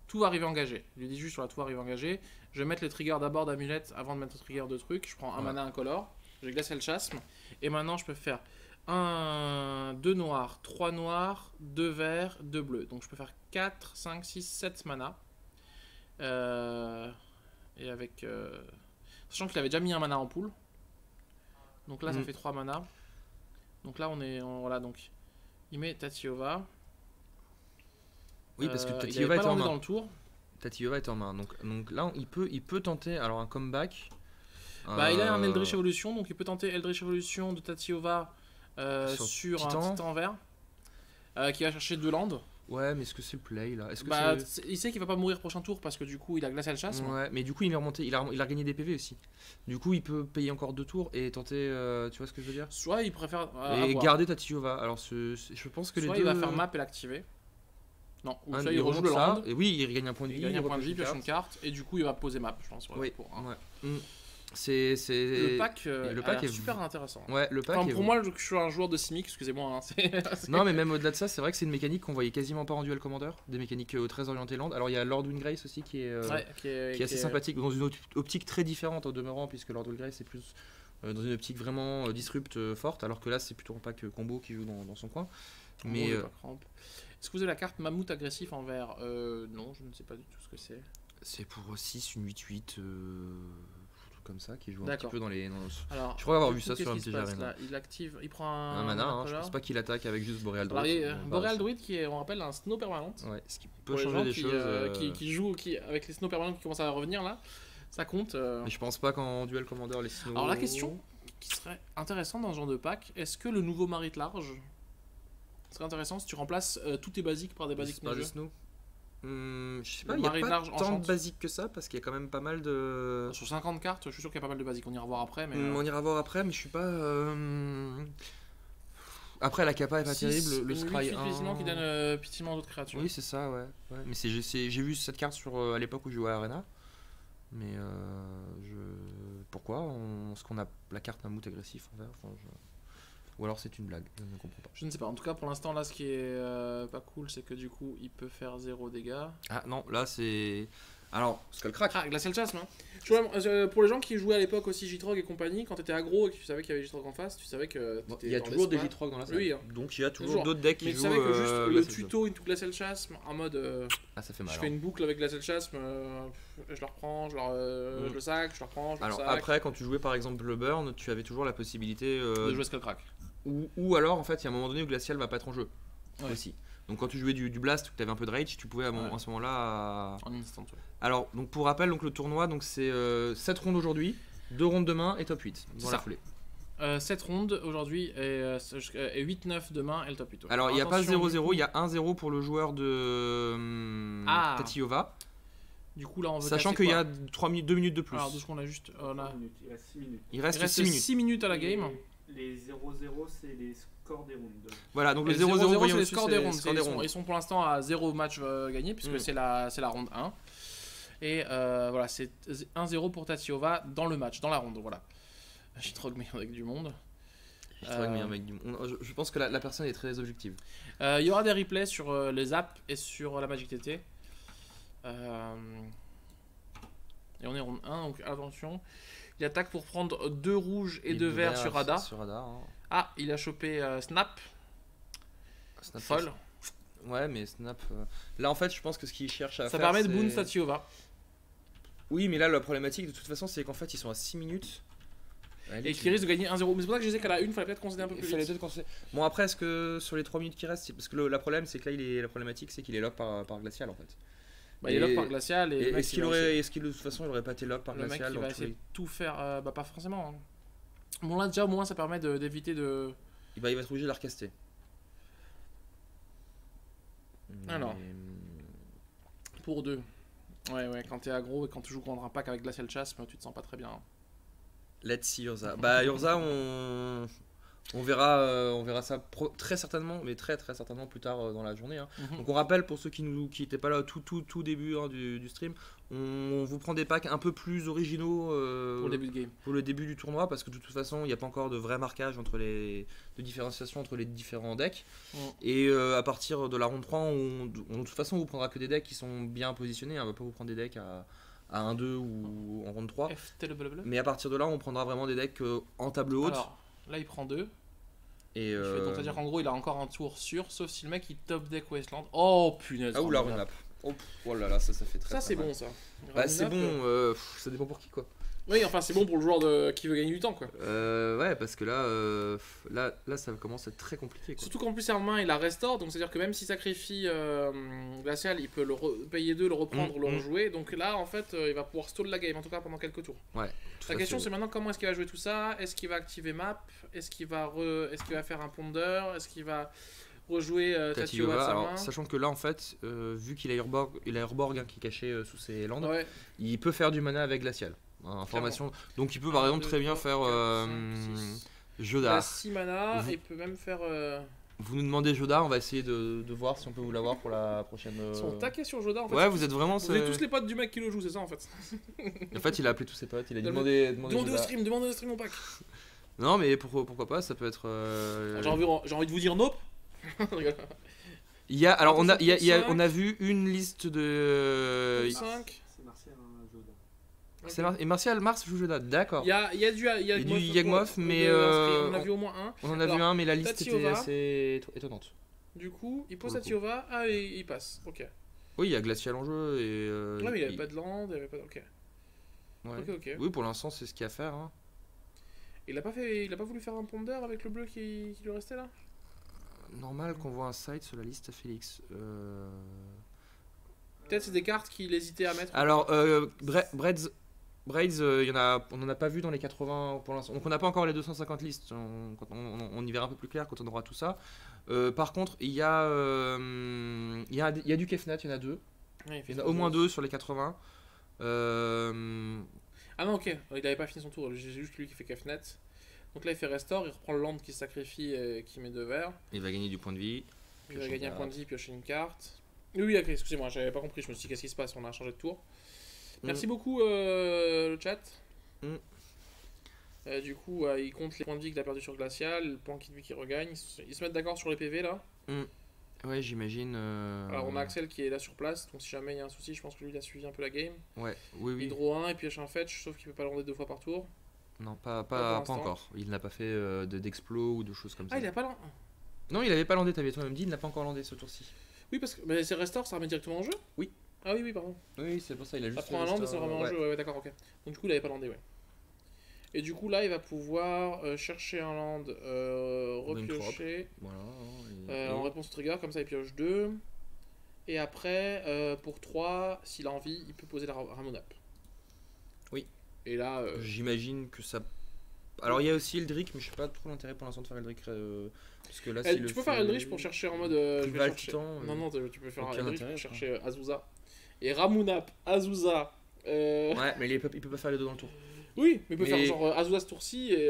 Tout va arriver engagé. Je lui dis juste sur la tout va arriver engagé. Je vais mettre les triggers d'abord d'amulette avant de mettre le trigger de truc. Je prends un mana incolore. J'ai Glacial Chasm. Et maintenant, je peux faire 2 noirs, 3 noirs, 2 verts, 2 bleus. Donc je peux faire 4, 5, 6, 7 mana. Et avec. Sachant qu'il avait déjà mis un mana en pool. Donc là, ça fait 3 mana. Donc là, on est. Voilà, donc. Il met Tatiyova. Oui, parce que Tatiyova est en main. Dans le tour. Tatiyova est en main. Donc là, il peut tenter alors un comeback. Bah, il a un Eldritch Evolution, donc il peut tenter Eldritch Evolution de Tatiyova sur un titan vert qui va chercher 2 landes. Ouais, mais est-ce que c'est le play là? Il sait qu'il va pas mourir prochain tour parce que du coup il a Glacial Chasm. Ouais, mais du coup il est remonté, il a regagné des PV aussi. Du coup il peut payer encore 2 tours et tenter, tu vois ce que je veux dire? Soit il préfère et garder Tatiyova. Alors je pense que soit les deux. Il va faire map et l'activer. Non, ou soit il rejoue le land. Et oui, il gagne un point de vie. Il gagne un point de vie, pioche une carte et du coup il va poser map, je pense. Oui. Le pack, est super intéressant. Ouais, le pack. Enfin, pour moi, je suis un joueur de Simic, excusez-moi. Non, mais même au-delà de ça, c'est vrai que c'est une mécanique qu'on voyait quasiment pas en duel commander. Des mécaniques très orientées land. Alors il y a Lord Windgrace aussi qui est assez sympathique, dans une optique très différente au demeurant, puisque Lord Windgrace est plus dans une optique vraiment disrupt forte, alors que là c'est plutôt un pack combo qui joue dans son coin. Mais est-ce que vous avez la carte Mammouth agressif en vert? Non, je ne sais pas du tout ce que c'est. C'est pour 6, une 8-8. Comme ça qui joue un petit peu dans les. Alors, je crois avoir vu ça sur MTG Arena. Il active, il prend un mana. Hein, je pense pas qu'il attaque avec juste Boreal Druid. Boreal Druid qui est, on rappelle, un snow permanente. Ouais, ce qui peut changer des choses. Qui joue, avec les snow permanentes qui commencent à revenir là, ça compte. Mais je pense pas qu'en duel commander les snow. Alors la question qui serait intéressante dans ce genre de pack, est-ce que le nouveau Marit large serait intéressant si tu remplaces tous tes basiques par des basiques snow? Je sais pas, il n'y a pas tant de basiques que ça parce qu'il y a quand même pas mal de. Sur 50 cartes, je suis sûr qu'il y a pas mal de basiques. On ira voir après. Mais on ira voir après, mais je suis pas. Après, la capa est pas terrible. Le scry 1 qui donne pitillement d'autres créatures. Oui, c'est ça, ouais. Mais j'ai vu cette carte à l'époque où je jouais à Arena. Mais pourquoi est-ce qu'on a la carte Mammouth agressif en vert? Ou alors c'est une blague, je ne comprends pas. Je ne sais pas, en tout cas pour l'instant là ce qui est pas cool c'est que du coup il peut faire 0 dégâts. Ah non, là c'est... Alors, Skullcrack. Ah, Glacial Chasm hein. Pour les gens qui jouaient à l'époque aussi J-Trog et compagnie, quand t'étais aggro et que tu savais qu'il y avait J-Trog en face, tu savais que... Il y a toujours des J-Trog dans la salle. Oui, hein. Donc il y a toujours d'autres decks qui jouent... Mais tu savais que juste le tuto into Glacial Chasm en mode... ah ça fait mal. Je fais une boucle avec Glacial Chasm, je le reprends, je le sac, je le reprends, je le sac. Alors après quand tu jouais par exemple le Burn, tu avais toujours la possibilité... de jouer Skullcrack. Ou alors en fait il y a un moment donné où Glacial va pas être en jeu aussi. Donc quand tu jouais du Blast, que tu avais un peu de Rage, tu pouvais à ce moment-là... En instant, ouais. Alors donc pour rappel, donc, le tournoi c'est 7 rondes aujourd'hui, 2 rondes demain et top 8 dans la foulée. 7 rondes aujourd'hui et 8-9 demain et le top 8. Ouais. Alors il n'y a pas 0-0, il y a 1-0 pour le joueur de Tatiyova. Du coup là on veut sachant qu'il y a 2 minutes de plus. Alors de ce qu'on a juste... Il reste 6 minutes. Il reste 6 minutes à la game. Les 0-0 c'est les scores des rounds. Voilà, donc le 0-0 c'est les scores des rounds. Ils sont pour l'instant à 0 match gagné puisque c'est la ronde 1. Et voilà, c'est 1-0 pour Tatyova dans le match, dans la ronde. Voilà. J'ai trop le meilleur deck du monde. Je pense que la personne est très objective. Il y aura des replays sur les apps et sur la Magic TT. Et on est ronde 1, donc attention. Il attaque pour prendre 2 rouges et 2 verts sur Radar. Hein. Ah, il a chopé Snap. Folle. Ouais, mais Snap. Là, en fait, je pense que ce qu'il cherche à faire. Ça permet de boon Tatyova. Oui, mais là, la problématique de toute façon, c'est qu'en fait, ils sont à 6 minutes. Et qu'il risque de gagner 1-0. Mais c'est pour ça que je disais qu'à la 1, il fallait peut-être concéder un peu plus vite. Bon, après, est-ce que sur les 3 minutes qui restent, parce que la problème, c'est que là, la problématique, c'est qu'il est lock par Glacial en fait. Bah, il est lock par Glacial. Et est-ce qu'il de toute façon, il aurait pas été lock par Glacial? Le mec, il va essayer de tout faire. Bah, pas forcément. Hein. Bon, là, déjà, au moins, ça permet d'éviter de. Il va être obligé de la recaster. Alors. Pour 2. Ouais, quand t'es aggro et quand tu joues contre un pack avec Glacial Chasse, tu te sens pas très bien. Let's see Urza. Bah Urza, on verra ça très certainement, mais très certainement plus tard dans la journée. Hein. Donc on rappelle pour ceux qui n'étaient pas là tout début du stream, on vous prend des packs un peu plus originaux pour le début du tournoi, parce que de toute façon il n'y a pas encore de vrai marquage de différenciation entre les différents decks. Et à partir de la ronde 3, de toute façon on vous prendra que des decks qui sont bien positionnés, on va pas vous prendre des decks à 1-2 ou en ronde 3. Mais à partir de là, on prendra vraiment des decks en table haute. Alors, là, il prend 2. Et donc, c'est-à-dire qu'en gros, il a encore un tour sûr, sauf si le mec il top deck Wasteland. Oh punaise! Ah, ou la runap. Oh là là, ça fait très. Ça, c'est bon, ça. Bah, c'est bon, ça dépend pour qui, quoi. Oui, enfin, c'est bon pour le joueur qui veut gagner du temps, quoi. Ouais, parce que là, ça commence à être très compliqué, quoi. Surtout qu'en plus, en main, il a Restore, donc c'est-à-dire que même s'il sacrifie Glacial, il peut payer 2, le reprendre, le rejouer. Donc là, en fait, il va pouvoir stall la game, en tout cas pendant quelques tours. Ouais. La question, c'est maintenant comment est-ce qu'il va jouer tout ça? Est-ce qu'il va activer map? Est-ce qu'il va faire un ponder? Est-ce qu'il va rejouer Tatyova de sa main? Sachant que là, en fait, vu qu'il a Urborg qui est caché sous ses landes, il peut faire du mana avec Glacial. Information. Donc il peut par exemple très bien faire Joda. Il a 6 mana et il peut même faire. Vous nous demandez Joda, on va essayer de voir si on peut vous l'avoir pour la prochaine. Ils sont taqués sur Joda en fait. Ouais, vous êtes vraiment. Vous êtes tous les potes du mec qui le joue, c'est ça en fait. En fait, il a appelé tous ses potes, il a dit demandez au stream mon pack. Non, mais pourquoi pas, ça peut être. J'ai envie de vous dire nope. Il y a, alors on a vu une liste de. 5. Et Martial Mars joue Joda, d'accord. Il y a du Yagmoth, mais on en a vu au moins un. On en a vu un, mais la liste était assez étonnante. Du coup, il pose Tatyova, et il passe. Ok. Oui, il y a Glacial en jeu et. Ouais, mais il avait pas de land, il avait pas. Ok. Ouais. Ok. Oui, pour l'instant, c'est ce qu'il y a à faire. Hein. Il a pas voulu faire un ponder avec le bleu qui lui restait là. Normal qu'on voit un side sur la liste à Félix. Peut-être c'est des cartes qu'il hésitait à mettre. Alors, Braids, on n'en a pas vu dans les 80 pour l'instant. Donc on n'a pas encore les 250 listes. On y verra un peu plus clair quand on aura tout ça. Par contre, il y a du Kefnat, il y en a 2. Ouais, il y en a au moins 2 sur les 80. Ah non, ok, il n'avait pas fini son tour. J'ai juste lui qui fait Kefnat. Donc là, il fait Restore, il reprend le land qui se sacrifie et qui met 2 verts. Il va gagner du point de vie. Il va gagner un point de vie, piocher une carte. Oui, ok, excusez-moi, j'avais pas compris. Je me suis dit, qu'est-ce qui se passe? On a changé de tour. Merci beaucoup, le chat. Du coup, il compte les points de vie qu'il a perdu sur Glacial, le point de vie qu'il regagne. Ils se mettent d'accord sur les PV là. Ouais, j'imagine. Alors, on a Axel qui est là sur place, donc si jamais il y a un souci, je pense que lui il a suivi un peu la game. Ouais, oui. Il draw 1 et pioche un fetch, sauf qu'il peut pas lander 2 fois par tour. Non, pas encore. Il n'a pas fait d'explo ou de choses comme ça. Ah, il a pas landé. Non, il avait pas landé, t'avais toi-même dit, il n'a pas encore landé ce tour-ci. Oui, parce que c'est Restore, ça remet directement en jeu. Oui. Ah oui, pardon. Oui, c'est pour ça, il a juste. Ça prend un land et ça remet en jeu, ouais, d'accord, ok. Donc du coup, il avait pas landé, ouais. Et du coup, là, il va pouvoir chercher un land, repiocher. Voilà. En réponse au trigger, comme ça, il pioche 2. Et après, pour 3, s'il a envie, il peut poser la Ramonap. Oui. Et là. J'imagine que ça. Alors, il y a aussi Eldrick, mais je sais pas trop l'intérêt pour l'instant de faire Eldrick. Parce que là, tu peux faire Eldritch pour chercher en mode. Non, tu peux faire Eldritch pour chercher Azusa. Et Ramunap, Azusa. Ouais, mais il peut pas faire les deux dans le tour. Oui, mais il peut faire genre Azusa ce tour-ci et.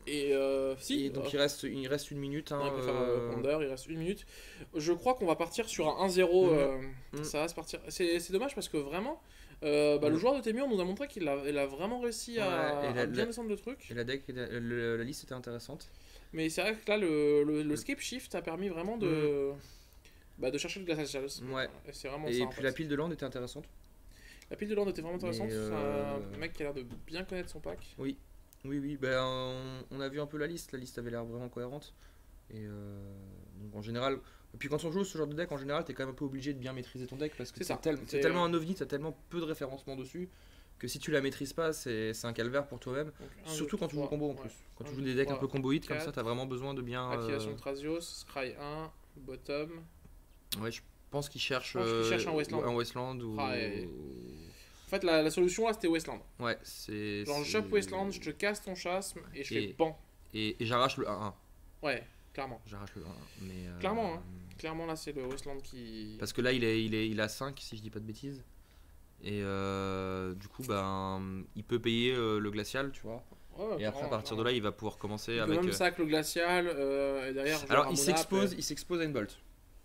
Et si. Et donc il reste 1 minute. Hein, on peut faire Ponder, il reste 1 minute. Je crois qu'on va partir sur un 1-0. Ça va se partir. C'est dommage parce que vraiment, le joueur de Témur nous a montré qu'il a vraiment réussi à bien descendre le truc. Et la deck, la liste était intéressante. Mais c'est vrai que là, le Scape Shift a permis vraiment de chercher le Glacial Chalice. Ouais. Et c'est vraiment et ça. Et puis la pile de land était intéressante. La pile de land était vraiment intéressante. C'est un mec qui a l'air de bien connaître son pack. Oui. Ben, on a vu un peu la liste. La liste avait l'air vraiment cohérente. Et donc en général, et puis quand on joue ce genre de deck, en général, t'es quand même un peu obligé de bien maîtriser ton deck parce que c'est tellement un ovni, t'as tellement peu de référencement dessus que si tu la maîtrises pas, c'est un calvaire pour toi-même. Surtout quand tu joues combo en plus. Quand tu joues des decks un peu comboïdes comme ça, t'as vraiment besoin de bien. Activation de Thrasios, Scry 1, bottom. Ouais, je pense qu'il cherche un Wasteland. Un Wasteland ou. En fait, la solution là c'était Wasteland. Ouais, c'est. Genre, je chope Wasteland, je te casse ton chasme et je fais ban. Et j'arrache le 1-1. Ouais, clairement. J'arrache le 1-1. Mais clairement, hein. Clairement, là c'est le Wasteland qui. Parce que là, il a 5 si je dis pas de bêtises. Et du coup, il peut payer le glacial, tu vois. Ouais, et après, à partir de là, il va pouvoir commencer avec. Même sac le glacial et derrière. Alors, il s'expose à une bolt.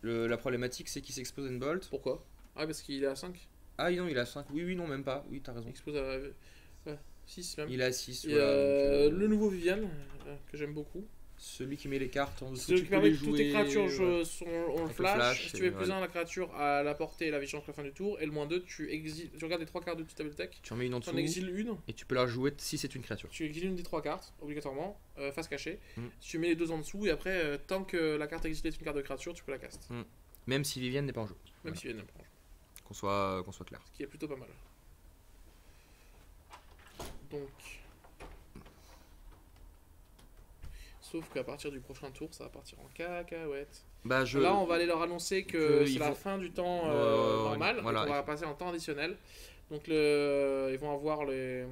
La problématique, c'est qu'il s'expose à une bolt. Pourquoi? Ah, parce qu'il est à 5. Ah non, il a 5. Oui, non, même pas. Oui, t'as raison. Il expose à 6 même. Il a 6. Voilà, le nouveau Vivian, que j'aime beaucoup. Celui qui met les cartes en dessous. Celui qui permet que toutes tes créatures ont le flash. Si tu mets plus 1, la créature à la portée et la vigilance à la fin du tour. Et le -2, tu regardes les 3 cartes de ta bibliothèque. Tu en mets une en dessous. Tu en exiles une. Et tu peux la jouer si c'est une créature. Tu exiles une des 3 cartes, obligatoirement, face cachée. Si tu mets les 2 en dessous. Et après, tant que la carte exilée est une carte de créature, tu peux la cast. Même si Vivienne n'est pas en jeu. Même si Vivienne n'est pas en jeu. Qu'on soit clair. Ce qui est plutôt pas mal. Donc. Sauf qu'à partir du prochain tour, ça va partir en cacahuète. Là, on va aller leur annoncer que c'est la fin du temps normal. Voilà, et qu'on va passer en temps additionnel. Donc, ils vont avoir les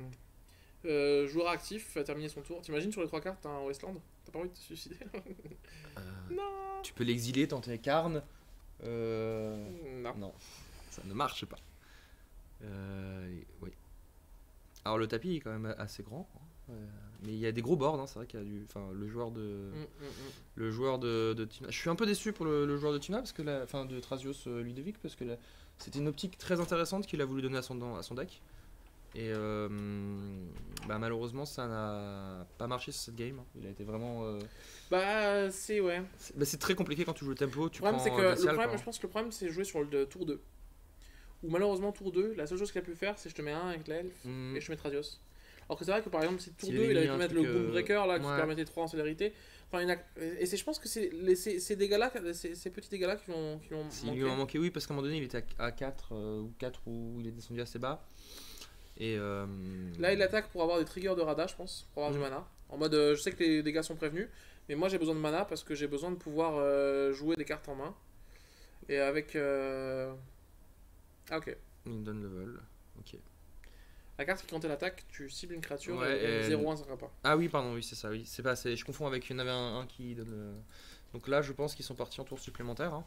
joueurs actifs à terminer son tour. T'imagines sur les 3 cartes, t'as un Wasteland? T'as pas envie de te suicider? Non. Tu peux l'exiler, tenter Carne. Non. Ça ne marche pas. Oui. Alors le tapis est quand même assez grand, mais il y a des gros boards, hein, c'est vrai qu'il y a le joueur de Tuna. Je suis un peu déçu pour le joueur de Tuna parce que de Thrasios Ludovic parce que c'était une optique très intéressante qu'il a voulu donner à son deck. Et malheureusement ça n'a pas marché sur cette game. Il a été vraiment. C'est très compliqué quand tu joues le tempo. Le problème, je pense que le problème c'est jouer sur le tour 2. Ou malheureusement tour 2, la seule chose qu'il a pu faire c'est je te mets un avec l'elfe et je mets Thrasios. Alors que c'est vrai que par exemple si tour 2 il avait pu mettre le Boombreaker là qui permettait 3 en célérité. Et je pense que c'est ces dégâts-là, ces petits dégâts-là qui l'ont manqué. Il lui a manqué, oui, parce qu'à un moment donné il était à 4 où il est descendu assez bas. Et là il attaque pour avoir des triggers de Radha, je pense, pour avoir du mana. En mode je sais que les dégâts sont prévenus, mais moi j'ai besoin de mana parce que j'ai besoin de pouvoir jouer des cartes en main. Et avec Ah ok. Il donne level, ok. La carte qui quand elle attaque, tu cibles une créature et 0-1 ça ne pas. Ah oui, pardon, oui c'est ça, oui. C'est pas, je confonds avec, il y en avait un qui donne Donc là je pense qu'ils sont partis en tour supplémentaire. Hein.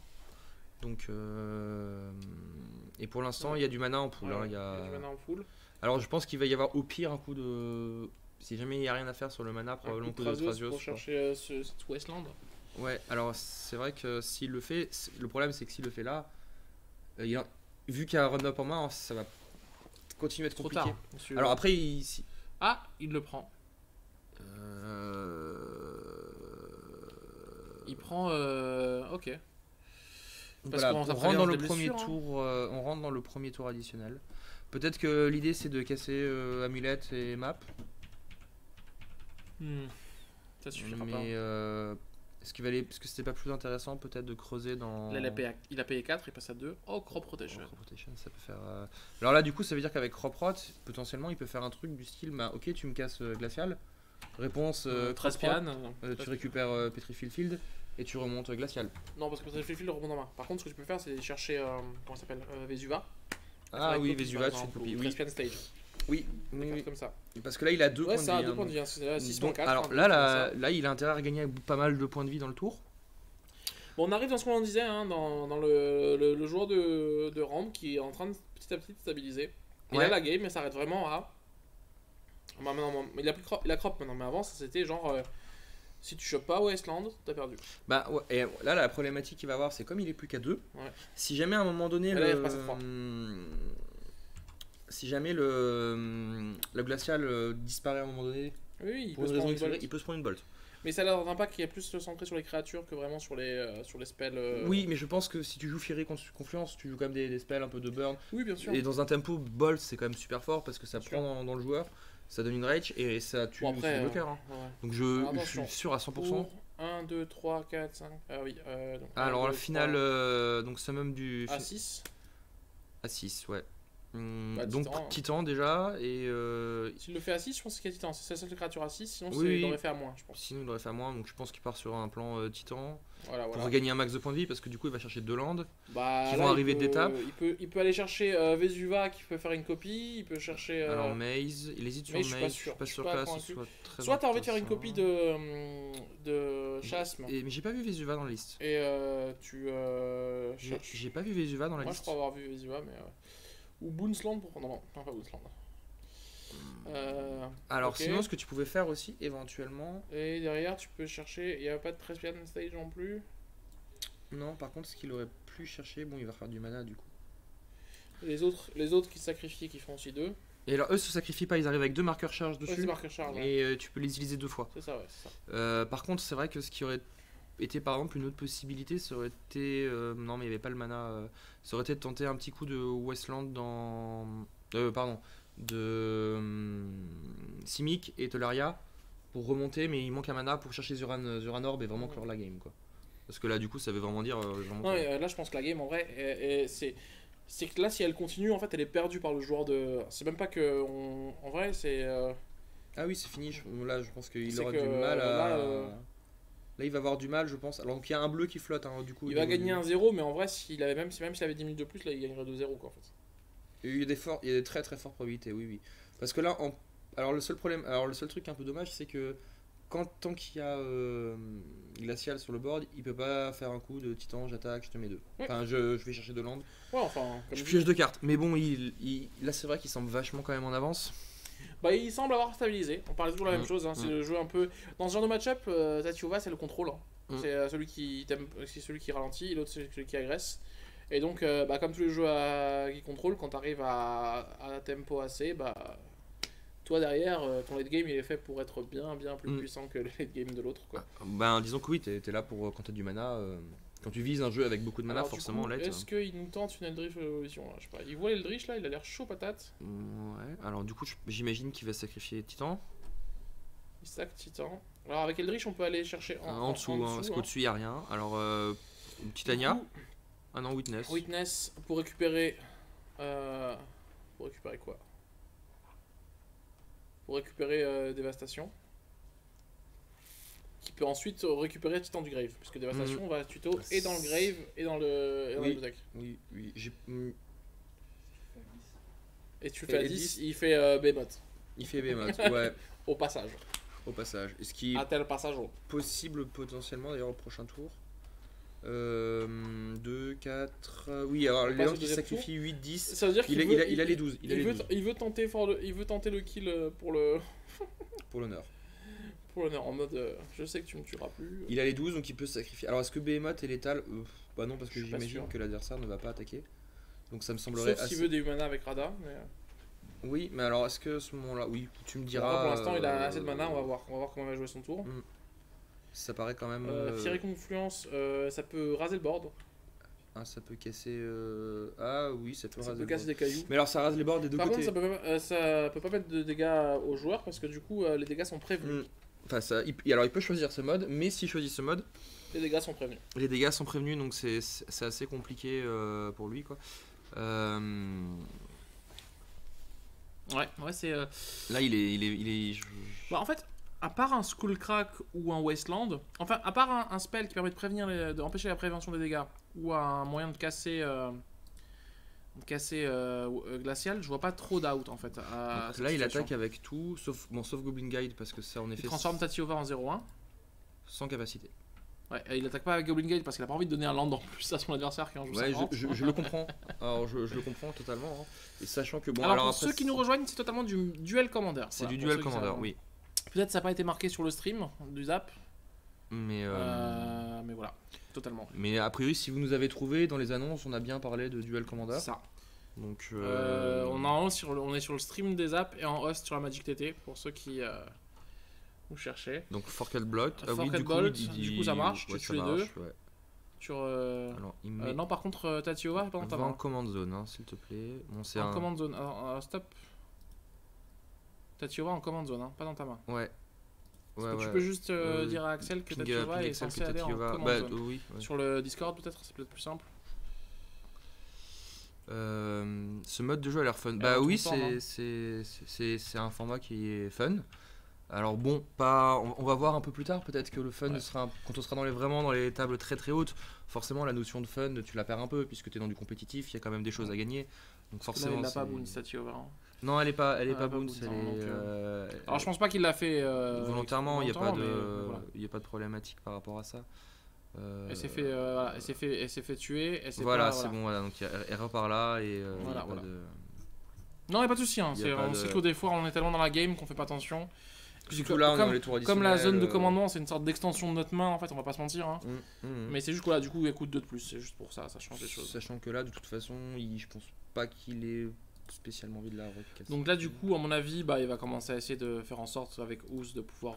Donc et pour l'instant il y a du mana en pool. Il y a du mana en pool. Alors je pense qu'il va y avoir au pire un coup de... Si jamais il n'y a rien à faire sur le mana, probablement un coup de Thrasios. Pour chercher ce Wasteland. Ouais, alors c'est vrai que s'il le fait, le problème c'est que s'il le fait là, vu qu'il y a un run-up en main, ça va continuer à être compliqué. Trop tard, alors après, il le prend. Il prend... Ok. Parce on rentre dans le premier tour. On rentre dans le premier tour additionnel. Peut-être que l'idée c'est de casser Amulette et Map. Ça suffira pas. Est-ce qu'il va aller, parce que c'était pas plus intéressant peut-être de creuser dans... Là, il a payé 4, il passe à 2. Oh, Crop Rotation. Crop Rotation, ça peut faire... Alors là, du coup, ça veut dire qu'avec Crop Rot, potentiellement, il peut faire un truc du style, ok, tu me casses Glacial. Réponse, 13 pian. Tu récupères Petrified Field et tu remontes Glacial. Non, parce que Petrified Field remonte en main. Par contre, ce que tu peux faire, c'est chercher, comment ça s'appelle, Vesuva. Ah oui, Vesuva, tu fais une copie. 13 pian stage. Oui, comme ça. Parce que là il a 2 points de vie. Ouais, ça a 2 points de vie, 6.4. Alors là, il a intérêt à gagner pas mal de points de vie dans le tour. Bon, on arrive dans ce qu'on disait, hein, dans le joueur de Ramp qui est en train de petit à petit de stabiliser. Et là, la game, elle s'arrête vraiment à Bah, non, il a crop maintenant, mais avant, ça c'était genre. Si tu chopes pas Wasteland, t'as perdu. Bah ouais, et là la problématique qu'il va avoir, c'est comme il est plus qu'à 2. Ouais. Si jamais à un moment donné si jamais le glacial disparaît à un moment donné, oui, il peut se prendre une bolt. Mais ça a l'air d'impact qui est plus centré sur les créatures que vraiment sur les spells. Oui, mais je pense que si tu joues Fury Confluence, tu joues quand même des spells un peu de burn. Oui, bien sûr. Et dans un tempo, bolt c'est quand même super fort parce que ça prend dans le joueur, ça donne une rage et ça tue le bloqueur. Hein. Ouais. Donc je suis sûr à 100%. Pour 1, 2, 3, 4, 5. Ah oui. Donc alors la finale, donc summum du. A6. A6, ouais. Donc Titan déjà et s'il le fait à 6, je pense qu'il y a Titan, c'est sa seule créature à 6, sinon il l'aurait fait à moins, je pense. Sinon il l'aurait fait à moins, donc je pense qu'il part sur un plan Titan pour gagner un max de points de vie parce que du coup il va chercher 2 landes qui vont arriver d'étape. Il peut aller chercher Vesuva qui peut faire une copie, il peut chercher alors Maze, il hésite sur Maze, je suis pas sûr que là ce soit très soit t'as envie de faire une copie de Chasme. Mais j'ai pas vu Vesuva dans la liste. Et tu j'ai pas vu Vesuva dans la liste. Moi je crois avoir vu Vesuva mais ou Boonsland pour... Non, pas Boonsland. Alors sinon ce que tu pouvais faire aussi éventuellement... Et derrière tu peux chercher... Il n'y a pas de Trespian Stage non plus. Non, par contre ce qu'il aurait pu chercher... Bon, il va faire du mana du coup. Les autres qui se sacrifient qui font aussi 2. Et alors eux se sacrifient pas, ils arrivent avec 2 marqueurs charge dessus. Marqueurs charge, et tu peux les utiliser 2 fois. C'est ça, ouais, c'est ça. Par contre c'est vrai que ce qui aurait été par exemple une autre possibilité, ça aurait été... non mais il n'y avait pas le mana... ça aurait été de tenter un petit coup de Wasteland dans... de Simic et Tolaria pour remonter, mais il manque un mana pour chercher Zuran-Orb et vraiment clore la game quoi. Parce que là du coup ça veut vraiment dire... là je pense que la game en vrai, c'est que là si elle continue en fait elle est perdue par le joueur de... C'est même pas que... En vrai c'est... Ah oui c'est fini, là je pense qu'il aura du mal à... Là il va avoir du mal je pense. Alors donc il y a un bleu qui flotte hein, du coup. Il va gagner un 0 mais en vrai s'il avait même s'il avait 10 minutes de plus là il gagnerait 2-0 quoi en fait. Il y a des très très fortes probabilités oui. Parce que là alors le seul truc un peu dommage c'est que tant qu'il y a glacial sur le board, il peut pas faire un coup de titan, j'attaque, je te mets 2. Ouais. Enfin je vais chercher 2 landes. Ouais enfin je pioche 2 cartes. Mais bon là c'est vrai qu'il semble vachement quand même en avance. Bah il semble avoir stabilisé, on parlait toujours la même chose, hein. C'est le jeu un peu... Dans ce genre de match-up, Tatiova c'est le contrôle, hein. C'est celui qui ralentit et l'autre c'est celui qui agresse. Et donc comme tous les jeux qui contrôlent, quand tu arrives à tempo assez, toi derrière, ton late game il est fait pour être bien plus puissant que le late game de l'autre quoi. Disons que oui, t'es là pour quand t'as du mana... Quand tu vises un jeu avec beaucoup de mana, forcément, là. Est-ce qu'il nous tente une Eldritch Evolution là? Je sais pas. Il voit l'Eldritch là, il a l'air chaud patate. Ouais, alors du coup, j'imagine qu'il va sacrifier Titan. Il stack Titan. Alors avec Eldritch, on peut aller chercher en dessous, parce qu'au-dessus, il n'y a rien. Alors, Titania. Ah non, Witness. Witness pour récupérer. Pour récupérer quoi? Pour récupérer Dévastation. Qui peut ensuite récupérer Titan du Grave, puisque Dévastation va tuto et dans le Grave et dans le deck. Oui. Et tu fais à 10, il fait Behemoth. Il fait Behemoth, ouais. Au passage. Et ce qui est tel passage. possible potentiellement d'ailleurs au prochain tour. 2, 4... Oui, alors Léon qui sacrifie 8, 10, ça veut dire qu'il il a les 12. Il veut tenter le kill pour le... pour l'honneur. Pour l'honneur, en mode je sais que tu me tueras plus. Il a les 12 donc il peut se sacrifier. Alors est-ce que Behemoth est létal? Bah non parce que j'imagine que l'adversaire ne va pas attaquer. Donc ça me semblerait sauf s'il veut des mana avec Rada. Mais... Oui mais alors est-ce que à ce moment là, oui tu me diras... Alors, pour l'instant il a assez de mana, on va voir comment il va jouer son tour. Ça paraît quand même... Fiery Confluence, ça peut raser le board. Ah, ça peut casser... Ah oui, ça peut raser le casser des cailloux. Mais alors ça rase les bords des deux côtés. Par contre, ça peut pas mettre de dégâts aux joueurs parce que du coup, les dégâts sont prévenus. Enfin, alors il peut choisir ce mode, mais s'il choisit ce mode... Les dégâts sont prévenus. Les dégâts sont prévenus, donc c'est assez compliqué pour lui, quoi. Ouais, c'est... Là, il est... En fait... À part un Skullcrack ou un Wasteland, enfin, à part un spell qui permet de prévenir, d'empêcher la prévention des dégâts, ou un moyen de casser, Glacial, je vois pas trop d'out en fait. Là, il attaque avec tout, sauf Goblin Guide, parce que ça en effet. Il transforme Tatiova en 0-1. Sans capacité. Ouais, il attaque pas avec Goblin Gate parce qu'il a pas envie de donner un land en plus à son adversaire qui en joue 50. Je le comprends. Alors je le comprends totalement. Hein. Et sachant que bon. Alors pour après, ceux qui nous rejoignent, c'est totalement du Duel Commander. C'est du Duel Commander, oui. Peut-être ça n'a pas été marqué sur le stream du Zap. Mais voilà, totalement. Mais a priori, si vous nous avez trouvé dans les annonces, on a bien parlé de Duel Commander. Ça. Donc on est sur le stream des apps et en host sur la Magic TT pour ceux qui vous cherchez. Donc Forked Block. Du coup ça marche. Ouais, tu tues les deux. Ouais. Sur alors, non par contre Tatiova pas dans ta main. En command zone hein, s'il te plaît. Bon, c'est en command zone. Alors, stop. Tatiova en command zone, hein, pas dans ta main. Ouais. Tu peux juste dire à Axel que Tatiova est censé aller en command zone. Oui, sur le Discord peut-être, c'est peut-être plus simple. Ce mode de jeu a l'air fun. Bah oui, c'est un format qui est fun. Alors bon, on va voir un peu plus tard, peut-être que le fun sera quand on sera vraiment dans les tables très très hautes, forcément la notion de fun, tu la perds un peu puisque tu es dans du compétitif, il y a quand même des choses à gagner. Donc forcément, il n'a pas Boons Tatiova. Non, elle est pas Boons, alors je pense pas qu'il l'a fait volontairement, il n'y a pas de problématique par rapport à ça. Elle s'est fait tuer. Voilà, c'est bon, voilà, donc il y a erreur par là et voilà. Non, il n'y a pas de souci. Hein. On sait que des fois on est tellement dans la game qu'on fait pas attention. Comme la zone de commandement, c'est une sorte d'extension de notre main, en fait, on va pas se mentir. Hein. Mais c'est juste que là, du coup, il coûte 2 de plus. C'est juste pour ça, ça change des choses. Sachant que là, de toute façon, je pense pas qu'il ait spécialement envie de la recasser. Donc là, du coup, à mon avis, il va commencer à essayer de faire en sorte, avec Ouz, de pouvoir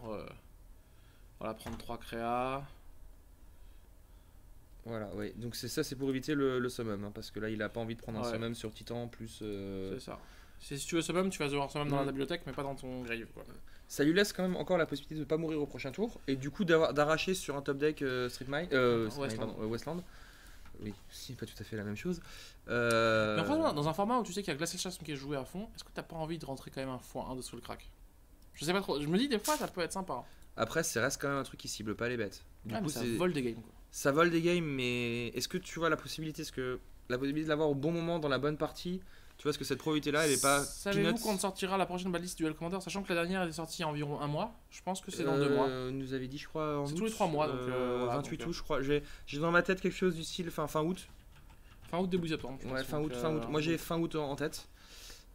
prendre 3 créas. Voilà, ouais. Donc c'est pour éviter le summum, hein, parce que là, il a pas envie de prendre un summum sur Titan plus. C'est ça. Si tu veux summum, tu vas devoir summum dans la bibliothèque, mais pas dans ton grave. Quoi. Ça lui laisse quand même encore la possibilité de ne pas mourir au prochain tour et du coup d'arracher sur un top deck Westland. Oui, c'est pas tout à fait la même chose. Mais franchement, dans un format où tu sais qu'il y a Glacial Chasm qui est joué à fond, est-ce que t'as pas envie de rentrer quand même un x1 de Skullcrack? Je sais pas trop, je me dis des fois ça peut être sympa. Après, ça reste quand même un truc qui cible pas les bêtes. Du coup, ça vole des games. Quoi. Ça vole des games, mais est-ce que tu vois la possibilité de l'avoir au bon moment dans la bonne partie? Tu vois, ce que cette probabilité là elle est pas. Savez-vous quand sortira la prochaine balise Duel Commander, sachant que la dernière elle est sortie il y a environ un mois? Je pense que c'est dans 2 mois. Nous avait dit, je crois, en c'est tous les 3 mois. Donc, 28 août, je crois. J'ai dans ma tête quelque chose du style fin août. Fin août, début septembre. Ouais, fin août. Moi j'ai fin août en tête.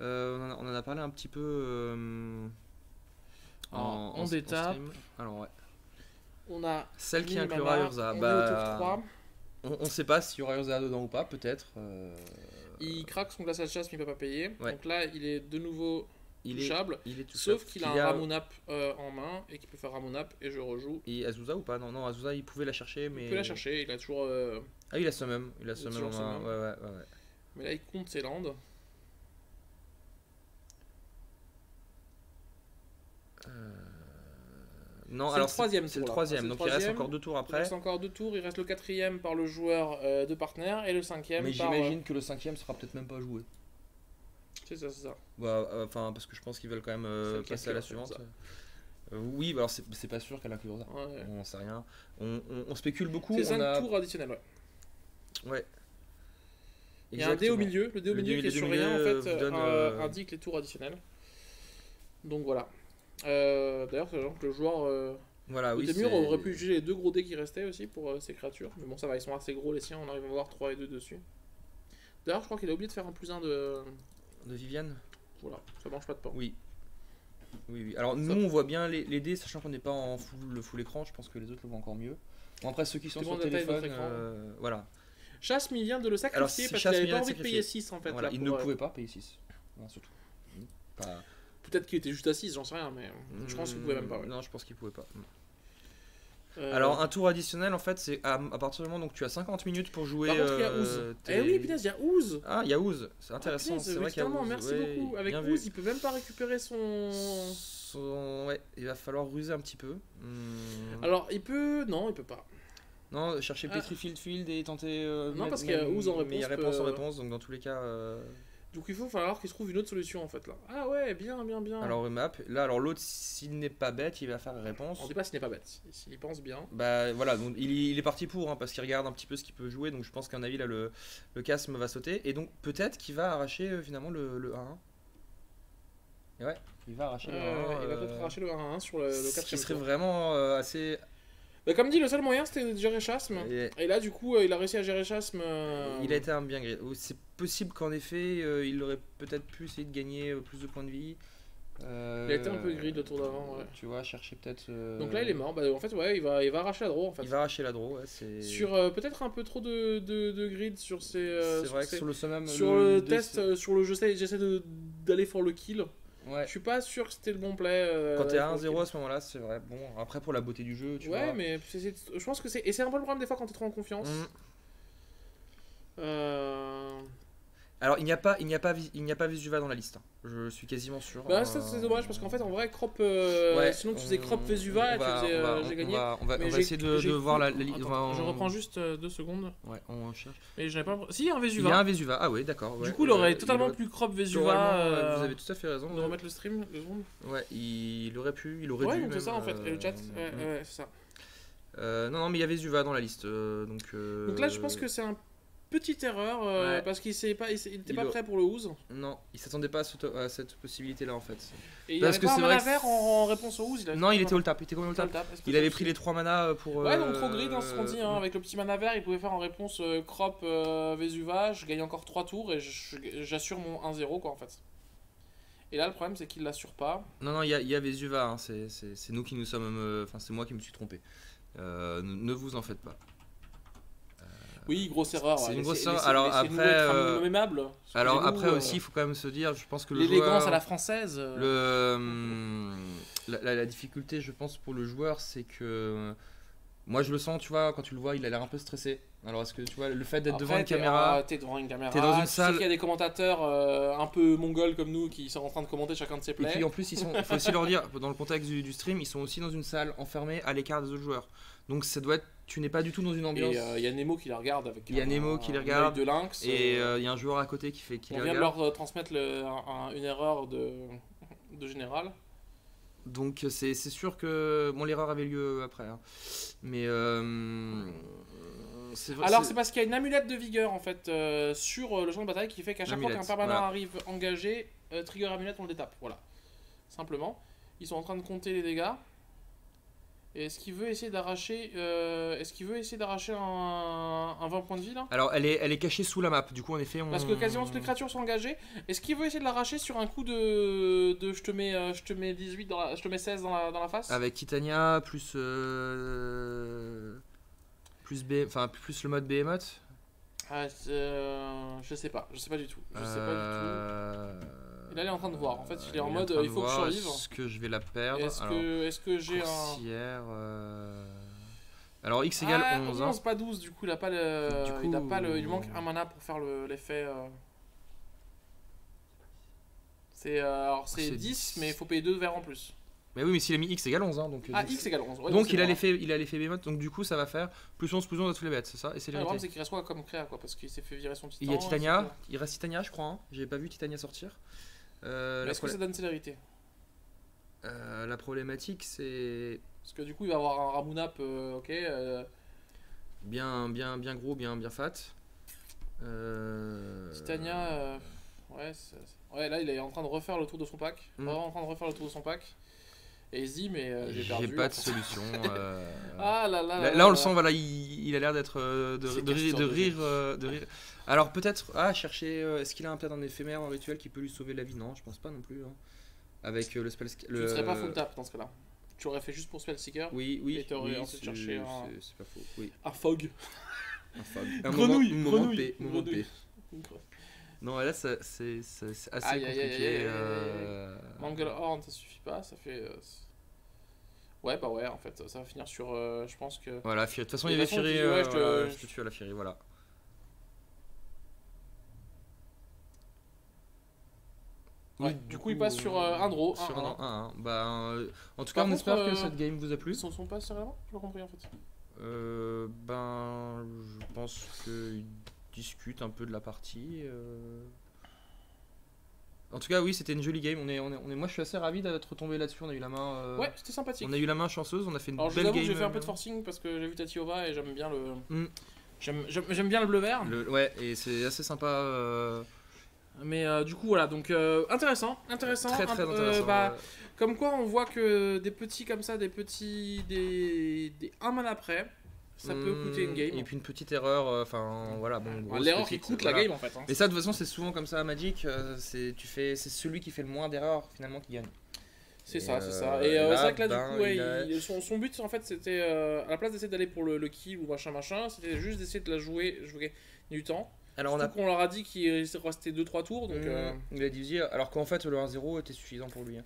On en a parlé un petit peu en d'étape. Alors, ouais. On a celle qui inclura Urza. On sait pas s'il y aura Urza dedans ou pas, peut-être. Il craque son Glacial Chasm, il peut pas payer. Ouais. Donc là, il est de nouveau touchable. Touchable. Sauf qu'il a un Ramunap en main et qu'il peut faire Ramunap et je rejoue. Et Azusa ou pas? Non, Azusa il pouvait la chercher, mais. Il peut la chercher, il a toujours. Ah, il a summum. Il a summum en main. Ouais. Mais là, il compte ses landes. Non, alors c'est le troisième, donc il reste encore 2 tours après. Il reste encore 2 tours, il reste le 4ème par le joueur de partenaire et le 5ème mais j'imagine que le 5ème sera peut-être même pas joué. C'est ça. Enfin, parce que je pense qu'ils veulent quand même passer à la suivante. Oui, alors c'est pas sûr qu'elle inclure ça. Ouais. On sait rien. On spécule beaucoup. C'est 5 tours additionnels, ouais. Il y a un dé au milieu. Le dé au milieu qui est sur rien, en fait, indique les tours additionnels. Donc voilà. D'ailleurs, c'est genre que le joueur de mur aurait pu juger les 2 gros dés qui restaient aussi pour ces créatures. Mais bon, ça va, ils sont assez gros les siens, on arrive à voir 3 et 2 dessus. D'ailleurs, je crois qu'il a oublié de faire un +1 de Viviane. Voilà, ça mange pas de pain. Oui. Alors nous, on voit bien les dés, sachant qu'on n'est pas en full écran, je pense que les autres le voient encore mieux. Bon, après, ceux qui sont sur le téléphone, voilà. Chasm, il vient de le sacrifier parce qu'il n'avait pas envie de payer 6 en fait. Voilà, il ne pouvait pas payer 6. Voilà, surtout. Peut-être qu'il était juste à 6, j'en sais rien, mais je pense qu'il pouvait même pas. Ouais. Non, je pense qu'il pouvait pas. Alors, un tour additionnel, en fait, c'est à partir du moment où tu as 50 minutes pour jouer. Par contre, il y a Ouz. Oui, putain, il y a Ouz. Ah, il y a Ouz, c'est intéressant. C'est vrai qu'il y a Ouz. Merci beaucoup. Avec Ouz, il peut même pas récupérer son. Ouais, il va falloir ruser un petit peu. Alors, il peut. Non, il peut pas. Non, chercher Petrifield Field et tenter. Non, parce qu'il y a Ouz en réponse. Mais il y a réponse en réponse, donc dans tous les cas. Donc il faut falloir qu'il trouve une autre solution en fait là. Ah ouais, bien. Alors remap, là alors l'autre s'il n'est pas bête, il va faire réponse. On dit pas s'il n'est pas bête, s'il pense bien. Bah voilà, donc il est parti pour parce qu'il regarde un petit peu ce qu'il peut jouer, donc je pense qu'à un avis là le casme va sauter et donc peut-être qu'il va arracher finalement le 1-1. Et ouais, il va arracher le 1-1. Il va peut-être arracher le 1-1 sur le 4ème. Ce qui serait vraiment assez Bah, comme dit, le seul moyen c'était de gérer Chasme. Et là, du coup, il a réussi à gérer Chasme. Il a été un bien grid. C'est possible qu'en effet, il aurait peut-être pu essayer de gagner plus de points de vie. Il a été un peu grid le tour d'avant. Ouais. Tu vois, chercher peut-être. Donc là, il est mort. Bah, en fait, ouais, il va arracher la draw. En fait. Il va arracher la draw, ouais. Sur peut-être un peu trop de grid sur ses. C'est vrai que sur le summum. Sur le test, sur le jeu, j'essaie d'aller for le kill. Ouais. Je suis pas sûr que c'était le bon play. Quand t'es à 1-0 à ce moment-là, c'est vrai. Bon, après pour la beauté du jeu, tu vois. Ouais, mais je pense que c'est. Et c'est un peu le problème des fois quand t'es trop en confiance. Alors il n'y a pas Vesuva dans la liste. Je suis quasiment sûr. Bah ça c'est dommage parce qu'en fait en vrai crop. Sinon tu faisais crop Vesuva et tu faisais j'ai gagné. On va essayer de voir la liste. Je reprends juste 2 secondes. Ouais, on cherche. Mais je n'avais pas. Si, il y a un Vesuva. Il y a un Vesuva. Ah ouais, d'accord. Ouais. Du coup, il aurait totalement plus crop Vesuva. Vous avez tout à fait raison. De remettre le stream 2 secondes. Ouais, il aurait pu, il aurait dû. Ouais, donc c'est ça en fait. Et le chat. Ouais, c'est ça. Non, mais il y a Vesuva dans la liste. Donc là, je pense que c'est un petite erreur parce qu'il n'était pas prêt pour le Ouz. Non, il s'attendait pas à cette possibilité là en fait. Et il avait pas un mana vert en réponse au Ouz. Non, il était all tap, il était quand même all tap. Il avait pris les 3 manas pour. Ouais, donc trop grid dans ce qu'on dit. Avec le petit mana vert, il pouvait faire en réponse crop Vesuva. Je gagne encore 3 tours et j'assure mon 1-0 quoi en fait. Et là, le problème c'est qu'il l'assure pas. Non, il y a Vesuva. Hein. C'est nous qui nous sommes. Enfin, c'est moi qui me suis trompé. Ne vous en faites pas. Oui, grosse erreur. C'est une grosse erreur. Alors après, aussi, il faut quand même se dire, je pense que le l'élégance joueur, à la française. La difficulté, je pense, pour le joueur, c'est que moi, je le sens, tu vois, quand tu le vois, il a l'air un peu stressé. Alors, est-ce que tu vois, le fait d'être devant une caméra, t'es devant une caméra, t'es dans une salle, tu sais qu'il y a des commentateurs un peu mongols comme nous qui sont en train de commenter chacun de ses plays. Et puis en plus, il faut aussi leur dire, dans le contexte du stream, ils sont aussi dans une salle enfermée à l'écart des autres joueurs. Donc ça doit être, tu n'es pas du tout dans une ambiance. Et il y a Nemo qui la regarde avec. Il y a Nemo qui les regarde. De lynx. Et il y a un joueur à côté qui les regarde. On vient de leur transmettre une erreur de général. Donc c'est sûr que bon, l'erreur avait lieu après. Hein. Mais alors c'est parce qu'il y a une amulette de vigueur en fait sur le champ de bataille qui fait qu'à chaque fois qu'un permanent arrive engagé, trigger amulette on le détape. Voilà. Simplement. Ils sont en train de compter les dégâts. Et est-ce qu'il veut essayer d'arracher un 20 points de vie là? Alors elle est cachée sous la map, du coup en effet parce que quasiment toutes les créatures sont engagées. Est-ce qu'il veut essayer de l'arracher sur un coup de je te mets 18 je te mets 16 dans la face? Avec Titania plus le mode Behemoth? Je sais pas du tout. Et là, il est en train de voir. En fait, il est en mode il faut que je survive. Est-ce que je vais la perdre? Est-ce que j'ai un. Alors, X égale 11. 11, pas 12, du coup, il a pas le. Il manque un mana pour faire l'effet. C'est 10, mais il faut payer 2 verres en plus. Mais oui, mais s'il a mis X égale 11. Hein, donc, X égale 11. Ouais, donc il a l'effet Behemoth, donc du coup, ça va faire plus 11 dans tous les bêtes, c'est ça? Et c'est le problème, c'est qu'il reste quoi comme créa, quoi, parce qu'il s'est fait virer son titan. Il y a Titania, il reste Titania, je crois. Hein. J'avais pas vu Titania sortir. Est-ce que ça donne célérité? La problématique, c'est. Parce que du coup, il va avoir un Ramunap, ok. Bien gros, bien fat. Titania, ouais, là, il est en train de refaire le tour de son pack. Vraiment en train de refaire le tour de son pack. Et il se dit, mais j'ai perdu. J'ai pas de solution. Là, on le sent, voilà, il a l'air d'être de rire. Alors peut-être, chercher, est-ce qu'il a peut-être un éphémère, un rituel qui peut lui sauver la vie? Non, je pense pas non plus. Hein. Avec le spell. Tu ne serais pas full tap dans ce cas-là. Tu aurais fait juste pour Spellseeker. Oui. Et tu aurais ensuite cherché c'est pas faux. Oui. Un fog. Un grenouille. Moment de paix. Non, là, c'est assez compliqué. Manglehorn, ça suffit pas, ça fait. Ouais, en fait, ça va finir sur. Je pense que. Voilà, de toute façon, il y avait Fury. Je te tue à la Fury, voilà. Ouais, du coup, il passe sur un draw. Sur un 1. En tout cas, on espère que cette game vous a plu. Ils sont pas sérieusement? J'ai pas compris en fait. Je pense qu'ils discutent un peu de la partie. En tout cas, oui, c'était une jolie game. Moi, je suis assez ravi d'être tombé là-dessus. On a eu la main. Ouais, c'était sympathique. On a eu la main chanceuse. On a fait une belle game. J'ai fait un peu de forcing parce que j'ai vu Tatiova et j'aime bien le. J'aime bien le bleu vert. Ouais, et c'est assez sympa. Mais du coup, voilà, donc intéressant. Très intéressant. Comme quoi, on voit que des petits comme ça, des un man après, ça peut coûter une game. Et puis une petite erreur, voilà. L'erreur qui coûte la game en fait. Mais ça, de toute façon, c'est souvent comme ça à Magic. C'est celui qui fait le moins d'erreurs finalement qui gagne. C'est ça. Et c'est vrai que là, du coup, son but en fait, c'était à la place d'essayer d'aller pour le kill ou machin, c'était juste d'essayer de la jouer du temps. Alors qu'on leur a dit qu'il restait 2-3 tours. Donc, il a dit, alors qu'en fait le 1-0 était suffisant pour lui.